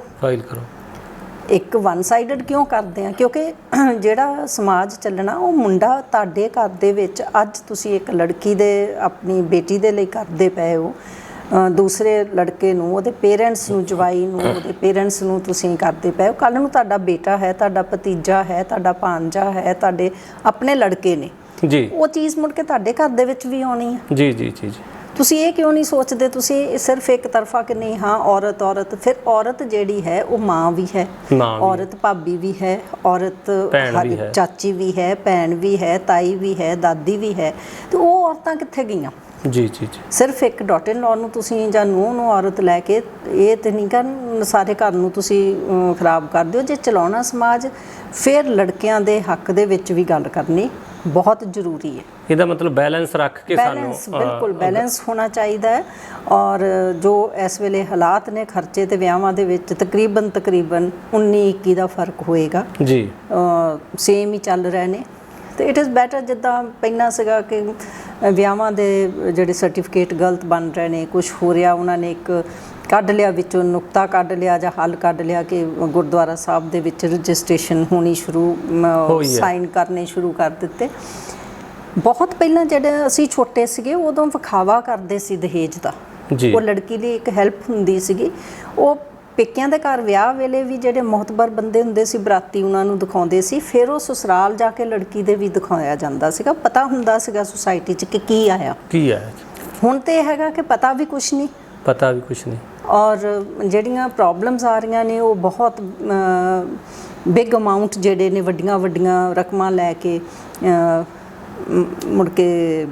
ਇੱਕ ਵਨ ਸਾਈਡਡ ਕਿਉਂ ਕਰਦੇ ਆ? ਕਿਉਂਕਿ ਜਿਹੜਾ ਸਮਾਜ ਚੱਲਣਾ ਉਹ ਮੁੰਡਾ ਤੁਹਾਡੇ ਘਰ ਦੇ ਵਿੱਚ ਅੱਜ ਤੁਸੀਂ ਇੱਕ ਲੜਕੀ ਦੇ, ਆਪਣੀ ਬੇਟੀ ਦੇ ਲਈ ਕਰਦੇ ਪਏ ਹੋ, ਦੂਸਰੇ ਲੜਕੇ ਨੂੰ, ਉਹਦੇ ਪੇਰੈਂਟਸ ਨੂੰ, ਜਵਾਈ ਨੂੰ, ਉਹਦੇ ਪੇਰੈਂਟਸ ਨੂੰ ਤੁਸੀਂ ਕਰਦੇ ਪਏ ਹੋ। ਕੱਲ੍ਹ ਨੂੰ ਤੁਹਾਡਾ ਬੇਟਾ ਹੈ, ਤੁਹਾਡਾ ਭਤੀਜਾ ਹੈ, ਤੁਹਾਡਾ ਭਾਂਜਾ ਹੈ, ਤੁਹਾਡੇ ਆਪਣੇ ਲੜਕੇ ਨੇ ਜੀ, ਉਹ ਚੀਜ਼ ਮੁੜ ਕੇ ਤੁਹਾਡੇ ਘਰ ਦੇ ਵਿੱਚ ਵੀ ਆਉਣੀ ਹੈ ਜੀ ਜੀ ਜੀ। ਤੁਸੀਂ ਇਹ ਕਿਉਂ ਨਹੀਂ ਸੋਚਦੇ? ਤੁਸੀਂ ਸਿਰਫ ਇੱਕ ਤਰਫਾ ਕਿ ਨਹੀਂ, ਹਾਂ ਔਰਤ, ਫਿਰ ਔਰਤ ਜਿਹੜੀ ਹੈ ਉਹ ਮਾਂ ਵੀ ਹੈ, ਔਰਤ ਭਾਬੀ ਵੀ ਹੈ, ਔਰਤ ਚਾਚੀ ਵੀ ਹੈ, ਭੈਣ ਵੀ ਹੈ, ਤਾਈ ਵੀ ਹੈ, ਦਾਦੀ ਵੀ ਹੈ। ਤੇ ਉਹ ਔਰਤਾਂ ਕਿੱਥੇ ਗਈਆਂ ਜੀ ਜੀ ਜੀ? ਸਿਰਫ ਇੱਕ ਡਾਟਰ ਇਨ ਲਾਅ ਨੂੰ ਤੁਸੀਂ ਜਾਂ ਨੂੰਹ ਨੂੰ ਔਰਤ ਲੈ ਕੇ ਇਹ ਤੇ ਨਹੀਂ ਕਰ, ਸਾਰੇ ਘਰ ਨੂੰ ਤੁਸੀਂ ਖਰਾਬ ਕਰ ਦਿਓ। ਜੇ ਚਲਾਉਣਾ ਸਮਾਜ, ਫਿਰ ਲੜਕਿਆਂ ਦੇ ਹੱਕ ਦੇ ਵਿੱਚ ਵੀ ਗੱਲ ਕਰਨੀ ਬਹੁਤ ਜ਼ਰੂਰੀ ਹੈ। ਇਹਦਾ ਮਤਲਬ ਬੈਲੈਂਸ ਰੱਖ ਕੇ ਸਾਨੂੰ ਬਿਲਕੁਲ ਬੈਲੈਂਸ ਹੋਣਾ ਚਾਹੀਦਾ ਹੈ। ਔਰ ਜੋ ਇਸ ਵੇਲੇ ਹਾਲਾਤ ਨੇ ਖਰਚੇ ਤੇ ਵਿਆਹਾਂ ਦੇ ਵਿੱਚ ਤਕਰੀਬਨ 19-21 ਦਾ ਫਰਕ ਹੋਏਗਾ ਜੀ, ਸੇਮ ਹੀ ਚੱਲ ਰਹੇ ਨੇ। ਤੇ ਇਟ ਇਜ਼ ਬੈਟਰ, ਜਿੱਦਾਂ ਪਹਿਲਾਂ ਸੀਗਾ ਕਿ ਵਿਆਹਾਂ ਦੇ ਜਿਹੜੇ ਸਰਟੀਫਿਕੇਟ ਗਲਤ ਬਣ ਰਹੇ ਨੇ, ਕੁਝ ਹੋ ਰਿਹਾ, ਉਹਨਾਂ ਨੇ ਇੱਕ ਕੱਢ ਲਿਆ, ਵਿੱਚੋਂ ਨੁਕਤਾ ਕੱਢ ਲਿਆ ਜਾਂ ਹੱਲ ਕੱਢ ਲਿਆ ਕਿ ਗੁਰਦੁਆਰਾ ਸਾਹਿਬ ਦੇ ਵਿੱਚ ਰਜਿਸਟ੍ਰੇਸ਼ਨ ਹੋਣੀ ਸ਼ੁਰੂ, ਸਾਈਨ ਕਰਨੇ ਸ਼ੁਰੂ ਕਰ ਦਿੱਤੇ। ਬਹੁਤ ਪਹਿਲਾਂ ਜਿਹੜੇ ਅਸੀਂ ਛੋਟੇ ਸੀਗੇ ਉਦੋਂ ਵਿਖਾਵਾ ਕਰਦੇ ਸੀ ਦਹੇਜ ਦਾ, ਉਹ ਲੜਕੀ ਲਈ ਇੱਕ ਹੈਲਪ ਹੁੰਦੀ ਸੀਗੀ। ਉਹ ਪੇਕਿਆਂ ਦੇ ਘਰ ਵਿਆਹ ਵੇਲੇ ਵੀ ਜਿਹੜੇ ਮੁਹਤਬਰ ਬੰਦੇ ਹੁੰਦੇ ਸੀ ਬਰਾਤੀ, ਉਹਨਾਂ ਨੂੰ ਦਿਖਾਉਂਦੇ ਸੀ, ਫਿਰ ਉਹ ਸਸੁਰਾਲ ਜਾ ਕੇ ਲੜਕੀ ਦੇ ਵੀ ਦਿਖਾਇਆ ਜਾਂਦਾ ਸੀਗਾ, ਪਤਾ ਹੁੰਦਾ ਸੀਗਾ ਸੁਸਾਇਟੀ 'ਚ ਕਿ ਕੀ ਆਇਆ। ਹੁਣ ਤੇ ਇਹ ਹੈਗਾ ਕਿ ਪਤਾ ਵੀ ਕੁਛ ਨਹੀਂ, ਔਰ ਜਿਹੜੀਆਂ ਪ੍ਰੋਬਲਮਸ ਆ ਰਹੀਆਂ ਨੇ ਉਹ ਬਹੁਤ ਬਿਗ ਅਮਾਊਂਟ ਜਿਹੜੇ ਨੇ, ਵੱਡੀਆਂ ਵੱਡੀਆਂ ਰਕਮਾਂ ਲੈ ਕੇ ਮੁੜ ਕੇ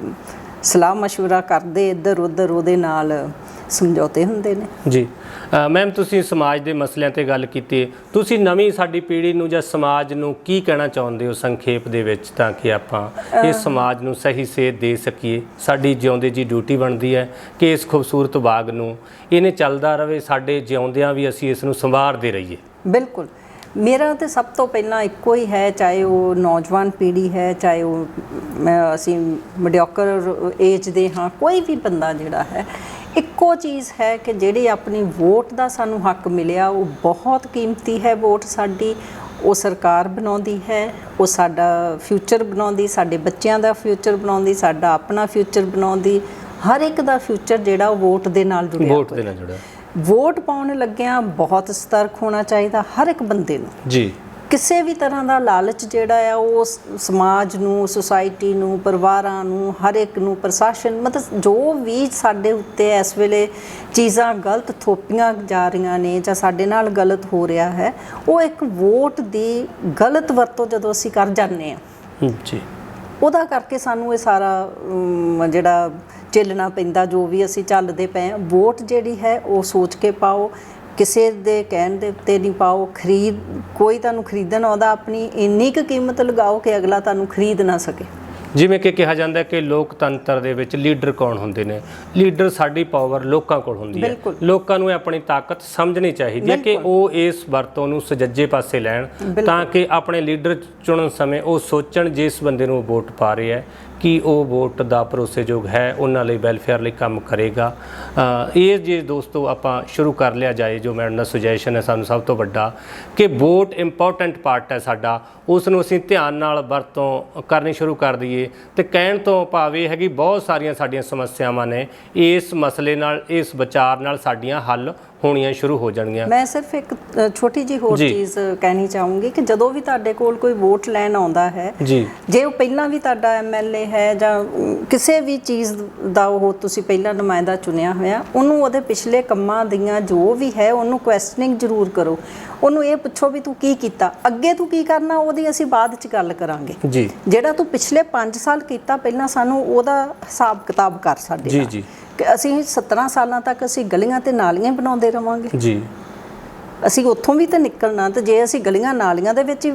ਸਲਾਹ ਮਸ਼ਵਰਾ ਕਰਦੇ ਇੱਧਰ ਉੱਧਰ, ਉਹਦੇ ਨਾਲ ਸਮਝੌਤੇ ਹੁੰਦੇ ਨੇ। ਜੀ ਮੈਮ, ਤੁਸੀਂ ਸਮਾਜ ਦੇ ਮਸਲਿਆਂ ਤੇ ਗੱਲ ਕੀਤੀ, ਤੁਸੀਂ ਨਵੀਂ ਸਾਡੀ ਪੀੜ੍ਹੀ ਨੂੰ ਜਾਂ ਸਮਾਜ ਨੂੰ ਕੀ ਕਹਿਣਾ ਚਾਹੁੰਦੇ ਹੋ ਸੰਖੇਪ ਦੇ ਵਿੱਚ, ਤਾਂ ਕਿ ਆਪਾਂ ਇਸ ਸਮਾਜ ਨੂੰ ਸਹੀ ਸੇਧ ਦੇ ਸਕੀਏ? ਸਾਡੀ ਜਿਉਂਦੇ ਜੀ ਡਿਊਟੀ ਬਣਦੀ ਹੈ ਕਿ ਇਸ ਖੂਬਸੂਰਤ ਬਾਗ ਨੂੰ ਇਹਨੇ ਚੱਲਦਾ ਰਹੇ, ਸਾਡੇ ਜਿਉਂਦਿਆਂ ਵੀ ਅਸੀਂ ਇਸ ਨੂੰ ਸੰਵਾਰਦੇ ਰਹੀਏ। ਬਿਲਕੁਲ, ਮੇਰਾ ਤਾਂ ਸਭ ਤੋਂ ਪਹਿਲਾਂ ਇੱਕੋ ਹੀ ਹੈ, ਚਾਹੇ ਉਹ ਨੌਜਵਾਨ ਪੀੜ੍ਹੀ ਹੈ, ਚਾਹੇ ਉਹ ਅਸੀਂ ਮਿਡਿਓਕਰ ਏਜ ਦੇ ਹਾਂ, ਕੋਈ ਵੀ ਬੰਦਾ ਜਿਹੜਾ ਹੈ, ਇੱਕੋ ਚੀਜ਼ ਹੈ ਕਿ ਜਿਹੜੀ ਆਪਣੀ ਵੋਟ ਦਾ ਸਾਨੂੰ ਹੱਕ ਮਿਲਿਆ ਉਹ ਬਹੁਤ ਕੀਮਤੀ ਹੈ। ਵੋਟ ਸਾਡੀ, ਉਹ ਸਰਕਾਰ ਬਣਾਉਂਦੀ ਹੈ, ਉਹ ਸਾਡਾ ਫਿਊਚਰ ਬਣਾਉਂਦੀ, ਸਾਡੇ ਬੱਚਿਆਂ ਦਾ ਫਿਊਚਰ ਬਣਾਉਂਦੀ, ਸਾਡਾ ਆਪਣਾ ਫਿਊਚਰ ਬਣਾਉਂਦੀ, ਹਰ ਇੱਕ ਦਾ ਫਿਊਚਰ ਜਿਹੜਾ ਉਹ ਵੋਟ ਦੇ ਨਾਲ ਜੁੜਿਆ। ਵੋਟ ਪਾਉਣ ਲੱਗਿਆਂ ਬਹੁਤ ਸਤਰਕ ਹੋਣਾ ਚਾਹੀਦਾ ਹਰ ਇੱਕ ਬੰਦੇ ਨੂੰ ਜੀ। ਕਿਸੇ ਵੀ ਤਰ੍ਹਾਂ ਦਾ ਲਾਲਚ ਜਿਹੜਾ ਆ ਉਹ ਸਮਾਜ ਨੂੰ, ਸੁਸਾਇਟੀ ਨੂੰ, ਪਰਿਵਾਰਾਂ ਨੂੰ, ਹਰ ਇੱਕ ਨੂੰ, ਪ੍ਰਸ਼ਾਸਨ, ਮਤਲਬ ਜੋ ਵੀ ਸਾਡੇ ਉੱਤੇ ਇਸ ਵੇਲੇ ਚੀਜ਼ਾਂ ਗਲਤ ਥੋਪੀਆਂ ਜਾ ਰਹੀਆਂ ਨੇ ਜਾਂ ਸਾਡੇ ਨਾਲ ਗਲਤ ਹੋ ਰਿਹਾ ਹੈ, ਉਹ ਇੱਕ ਵੋਟ ਦੀ ਗਲਤ ਵਰਤੋਂ ਜਦੋਂ ਅਸੀਂ ਕਰ ਜਾਂਦੇ ਹਾਂ ਜੀ, ਉਹਦਾ ਕਰਕੇ ਸਾਨੂੰ ਇਹ ਸਾਰਾ ਜਿਹੜਾ ਝੇਲਣਾ ਪੈਂਦਾ, ਜੋ ਵੀ ਅਸੀਂ ਚੱਲਦੇ ਪਏ ਹਾਂ। ਵੋਟ ਜਿਹੜੀ ਹੈ ਉਹ ਸੋਚ ਕੇ ਪਾਓ, ਕਿਸੇ ਦੇ ਕਹਿਣ ਦੇ ਉੱਤੇ ਨਹੀਂ ਪਾਓ। ਕੋਈ ਤੁਹਾਨੂੰ ਖਰੀਦਣ ਆਉਂਦਾ, ਆਪਣੀ ਇੰਨੀ ਕੁ ਕੀਮਤ ਲਗਾਓ ਕਿ ਅਗਲਾ ਤੁਹਾਨੂੰ ਖਰੀਦ ਨਾ ਸਕੇ। ਜਿਵੇਂ ਕਿ ਕਿਹਾ ਜਾਂਦਾ ਕਿ ਲੋਕਤੰਤਰ ਦੇ ਵਿੱਚ ਲੀਡਰ ਕੌਣ ਹੁੰਦੇ ਨੇ? ਲੀਡਰ ਸਾਡੀ ਪਾਵਰ ਲੋਕਾਂ ਕੋਲ ਹੁੰਦੀ ਹੈ। ਲੋਕਾਂ ਨੂੰ ਆਪਣੀ ਤਾਕਤ ਸਮਝਣੀ ਚਾਹੀਦੀ ਹੈ ਕਿ ਉਹ ਇਸ ਵਰਤੋਂ ਨੂੰ ਸੁਚੱਜੇ ਪਾਸੇ ਲੈਣ, ਤਾਂ ਕਿ ਆਪਣੇ ਲੀਡਰ ਚੁਣਨ ਸਮੇਂ ਉਹ ਸੋਚਣ ਜਿਸ ਬੰਦੇ ਨੂੰ ਵੋਟ ਪਾ ਰਹੇ ਹੈ ਕਿ ਉਹ ਵੋਟ ਦਾ ਭਰੋਸੇਯੋਗ ਹੈ, ਉਹਨਾਂ ਲਈ ਵੈਲਫੇਅਰ ਲਈ ਕੰਮ ਕਰੇਗਾ। ਇਹ ਜੇ ਦੋਸਤੋ ਆਪਾਂ ਸ਼ੁਰੂ ਕਰ ਲਿਆ ਜਾਏ, ਜੋ ਮੈਡਮ ਦਾ ਸੁਜੈਸ਼ਨ ਹੈ ਸਾਨੂੰ ਸਭ ਤੋਂ ਵੱਡਾ, ਕਿ ਵੋਟ ਇੰਪੋਰਟੈਂਟ ਪਾਰਟ ਹੈ ਸਾਡਾ, ਉਸ ਨੂੰ ਅਸੀਂ ਧਿਆਨ ਨਾਲ ਵਰਤੋਂ ਕਰਨੀ ਸ਼ੁਰੂ ਕਰ ਦਈਏ। ਤੇ ਕਹਿਣ ਤੋਂ ਭਾਵ ਇਹ ਹੈ ਕਿ ਬਹੁਤ ਸਾਰੀਆਂ ਸਾਡੀਆਂ ਸਮੱਸਿਆਵਾਂ ਨੇ ਇਸ ਮਸਲੇ ਨਾਲ, ਇਸ ਵਿਚਾਰ ਨਾਲ ਸਾਡੀਆਂ ਹੱਲ ਹੋਣੀਆਂ ਸ਼ੁਰੂ ਹੋ ਜਾਣਗੀਆਂ। ਮੈਂ ਸਿਰਫ ਇੱਕ ਛੋਟੀ ਜਿਹੀ ਹੋਰ ਚੀਜ਼ ਕਹਿਣੀ ਚਾਹੂੰਗੀ ਕਿ ਜਦੋਂ ਵੀ ਤੁਹਾਡੇ ਕੋਲ ਕੋਈ ਵੋਟ ਲੈਣ ਆਉਂਦਾ ਹੈ, ਜੇ ਉਹ ਪਹਿਲਾਂ ਵੀ ਤੁਹਾਡਾ MLA ਹੈ ਜਾਂ ਕਿਸੇ ਵੀ ਚੀਜ਼ ਦਾ ਉਹ ਤੁਸੀਂ ਪਹਿਲਾਂ ਨੁਮਾਇੰਦਾ ਚੁਣਿਆ ਹੋਇਆ, ਉਹਨੂੰ ਉਹਦੇ ਪਿਛਲੇ ਕੰਮਾਂ ਦੀਆਂ ਜੋ ਵੀ ਹੈ ਉਹਨੂੰ ਕੁਐਸਚਨਿੰਗ ਜ਼ਰੂਰ ਕਰੋ। ਉਹਨੂੰ ਇਹ ਪੁੱਛੋ ਵੀ ਤੂੰ ਕੀ ਕੀਤਾ, ਅੱਗੇ ਤੂੰ ਕੀ ਕਰਨਾ, ਉਹਦੀ ਅਸੀਂ ਬਾਅਦ 'ਚ ਗੱਲ ਕਰਾਂਗੇ। ਜਿਹੜਾ ਤੂੰ ਪਿਛਲੇ 5 ਸਾਲ ਕੀਤਾ, ਪਹਿਲਾਂ ਸਾਨੂੰ ਉਹਦਾ ਹਿਸਾਬ ਕਿਤਾਬ ਕਰ ਸਾਡੇ ਨਾਲ। ਅਸੀਂ 17 ਸਾਲਾਂ ਤੱਕ ਅਸੀਂ ਗਲੀਆਂ ਤੇ ਨਾਲੀਆਂ ਬਣਾਉਂਦੇ ਰਵਾਂਗੇ ਜੀ, ਅਸੀਂ ਉੱਥੋਂ ਵੀ ਤਾਂ ਨਿਕਲਣਾ। ਤੇ ਜੇ ਅਸੀਂ ਗਲੀਆਂ ਨਾਲੀਆਂ ਦੇ ਵਿੱਚ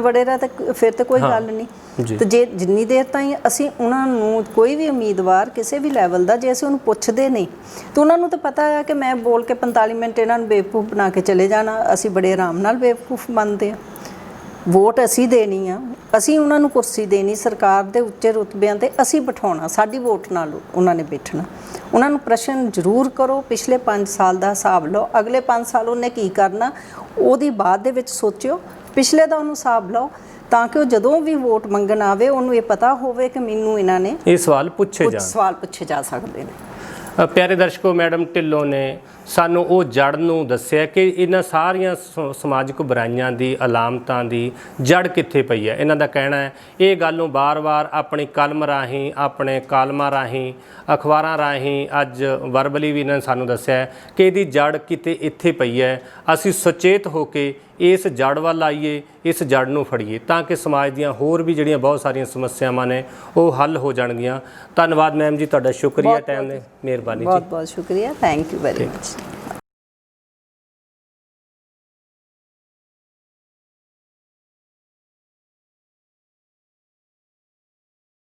ਵੜੇ ਰਹੇ ਤਾਂ ਫਿਰ ਤਾਂ ਕੋਈ ਗੱਲ ਨਹੀਂ। ਤੇ ਜੇ ਜਿੰਨੀ ਦੇਰ ਤਾਈਂ ਅਸੀਂ ਉਹਨਾਂ ਨੂੰ, ਕੋਈ ਵੀ ਉਮੀਦਵਾਰ ਕਿਸੇ ਵੀ ਲੈਵਲ ਦਾ, ਜੇ ਅਸੀਂ ਉਹਨੂੰ ਪੁੱਛਦੇ ਨਹੀਂ ਤਾਂ ਉਹਨਾਂ ਨੂੰ ਤਾਂ ਪਤਾ ਹੈ ਕਿ ਮੈਂ ਬੋਲ ਕੇ 45 ਮਿੰਟ ਇਹਨਾਂ ਨੂੰ ਬੇਵਕੂਫ ਬਣਾ ਕੇ ਚਲੇ ਜਾਣਾ। ਅਸੀਂ ਬੜੇ ਆਰਾਮ ਨਾਲ ਬੇਵਕੂਫ ਮੰਨਦੇ ਹਾਂ। ਵੋਟ ਅਸੀਂ ਦੇਣੀ ਆ, ਅਸੀਂ ਉਹਨਾਂ ਨੂੰ ਕੁਰਸੀ ਦੇਣੀ, ਸਰਕਾਰ ਦੇ ਉੱਚੇ ਰੁਤਬਿਆਂ 'ਤੇ ਅਸੀਂ ਬਿਠਾਉਣਾ, ਸਾਡੀ ਵੋਟ ਨਾਲ ਉਹਨਾਂ ਨੇ ਬੈਠਣਾ। ਉਹਨਾਂ ਨੂੰ ਪ੍ਰਸ਼ਨ ਜ਼ਰੂਰ ਕਰੋ, ਪਿਛਲੇ 5 ਸਾਲ ਦਾ ਹਿਸਾਬ ਲਓ, ਅਗਲੇ 5 ਸਾਲ ਉਹਨੇ ਕੀ ਕਰਨਾ ਉਹਦੀ ਬਾਅਦ ਦੇ ਵਿੱਚ ਸੋਚਿਓ, ਪਿਛਲੇ ਦਾ ਉਹਨੂੰ ਹਿਸਾਬ ਲਓ, ਤਾਂ ਕਿ ਉਹ ਜਦੋਂ ਵੀ ਵੋਟ ਮੰਗਣ ਆਵੇ ਉਹਨੂੰ ਇਹ ਪਤਾ ਹੋਵੇ ਕਿ ਮੈਨੂੰ ਇਹਨਾਂ ਨੇ ਇਹ ਸਵਾਲ ਪੁੱਛੇ ਜਾ ਸਕਦੇ ਨੇ। ਪਿਆਰੇ ਦਰਸ਼ਕੋ, ਮੈਡਮ ਢਿੱਲੋਂ ਨੇ ਸਾਨੂੰ ਉਹ ਜੜ ਨੂੰ ਦੱਸਿਆ ਕਿ ਇਹਨਾਂ ਸਾਰੀਆਂ ਸਮਾਜਿਕ ਬੁਰਾਈਆਂ ਦੀ, ਅਲਾਮਤਾਂ ਦੀ ਜੜ ਕਿੱਥੇ ਪਈ ਹੈ। ਇਹਨਾਂ ਦਾ ਕਹਿਣਾ ਹੈ ਇਹ ਗੱਲ ਨੂੰ ਵਾਰ-ਵਾਰ ਆਪਣੀ ਕਲਮ ਰਾਹੀਂ, ਆਪਣੇ ਕਾਲਮਾਂ ਰਾਹੀਂ, ਅਖਬਾਰਾਂ ਰਾਹੀਂ, ਅੱਜ ਵਰਬਲੀ ਵੀ ਇਹਨਾਂ ਨੇ ਸਾਨੂੰ ਦੱਸਿਆ ਕਿ ਇਹਦੀ ਜੜ ਕਿਤੇ ਇੱਥੇ ਪਈ ਹੈ। ਅਸੀਂ ਸੁਚੇਤ ਹੋ ਕੇ ਇਸ ਜੜ ਵੱਲ ਆਈਏ, ਇਸ ਜੜ ਨੂੰ ਫੜੀਏ, ਤਾਂ ਕਿ ਸਮਾਜ ਦੀਆਂ ਹੋਰ ਵੀ ਜਿਹੜੀਆਂ ਬਹੁਤ ਸਾਰੀਆਂ ਸਮੱਸਿਆਵਾਂ ਨੇ ਉਹ ਹੱਲ ਹੋ ਜਾਣਗੀਆਂ। ਧੰਨਵਾਦ ਮੈਮ ਜੀ, ਤੁਹਾਡਾ ਸ਼ੁਕਰੀਆ, ਟਾਈਮ ਦੇ ਮਿਹਰਬਾਨੀ ਜੀ, ਬਹੁਤ ਬਹੁਤ ਸ਼ੁਕਰੀਆ, ਥੈਂਕ ਯੂ ਵੈਰੀ ਮਚ।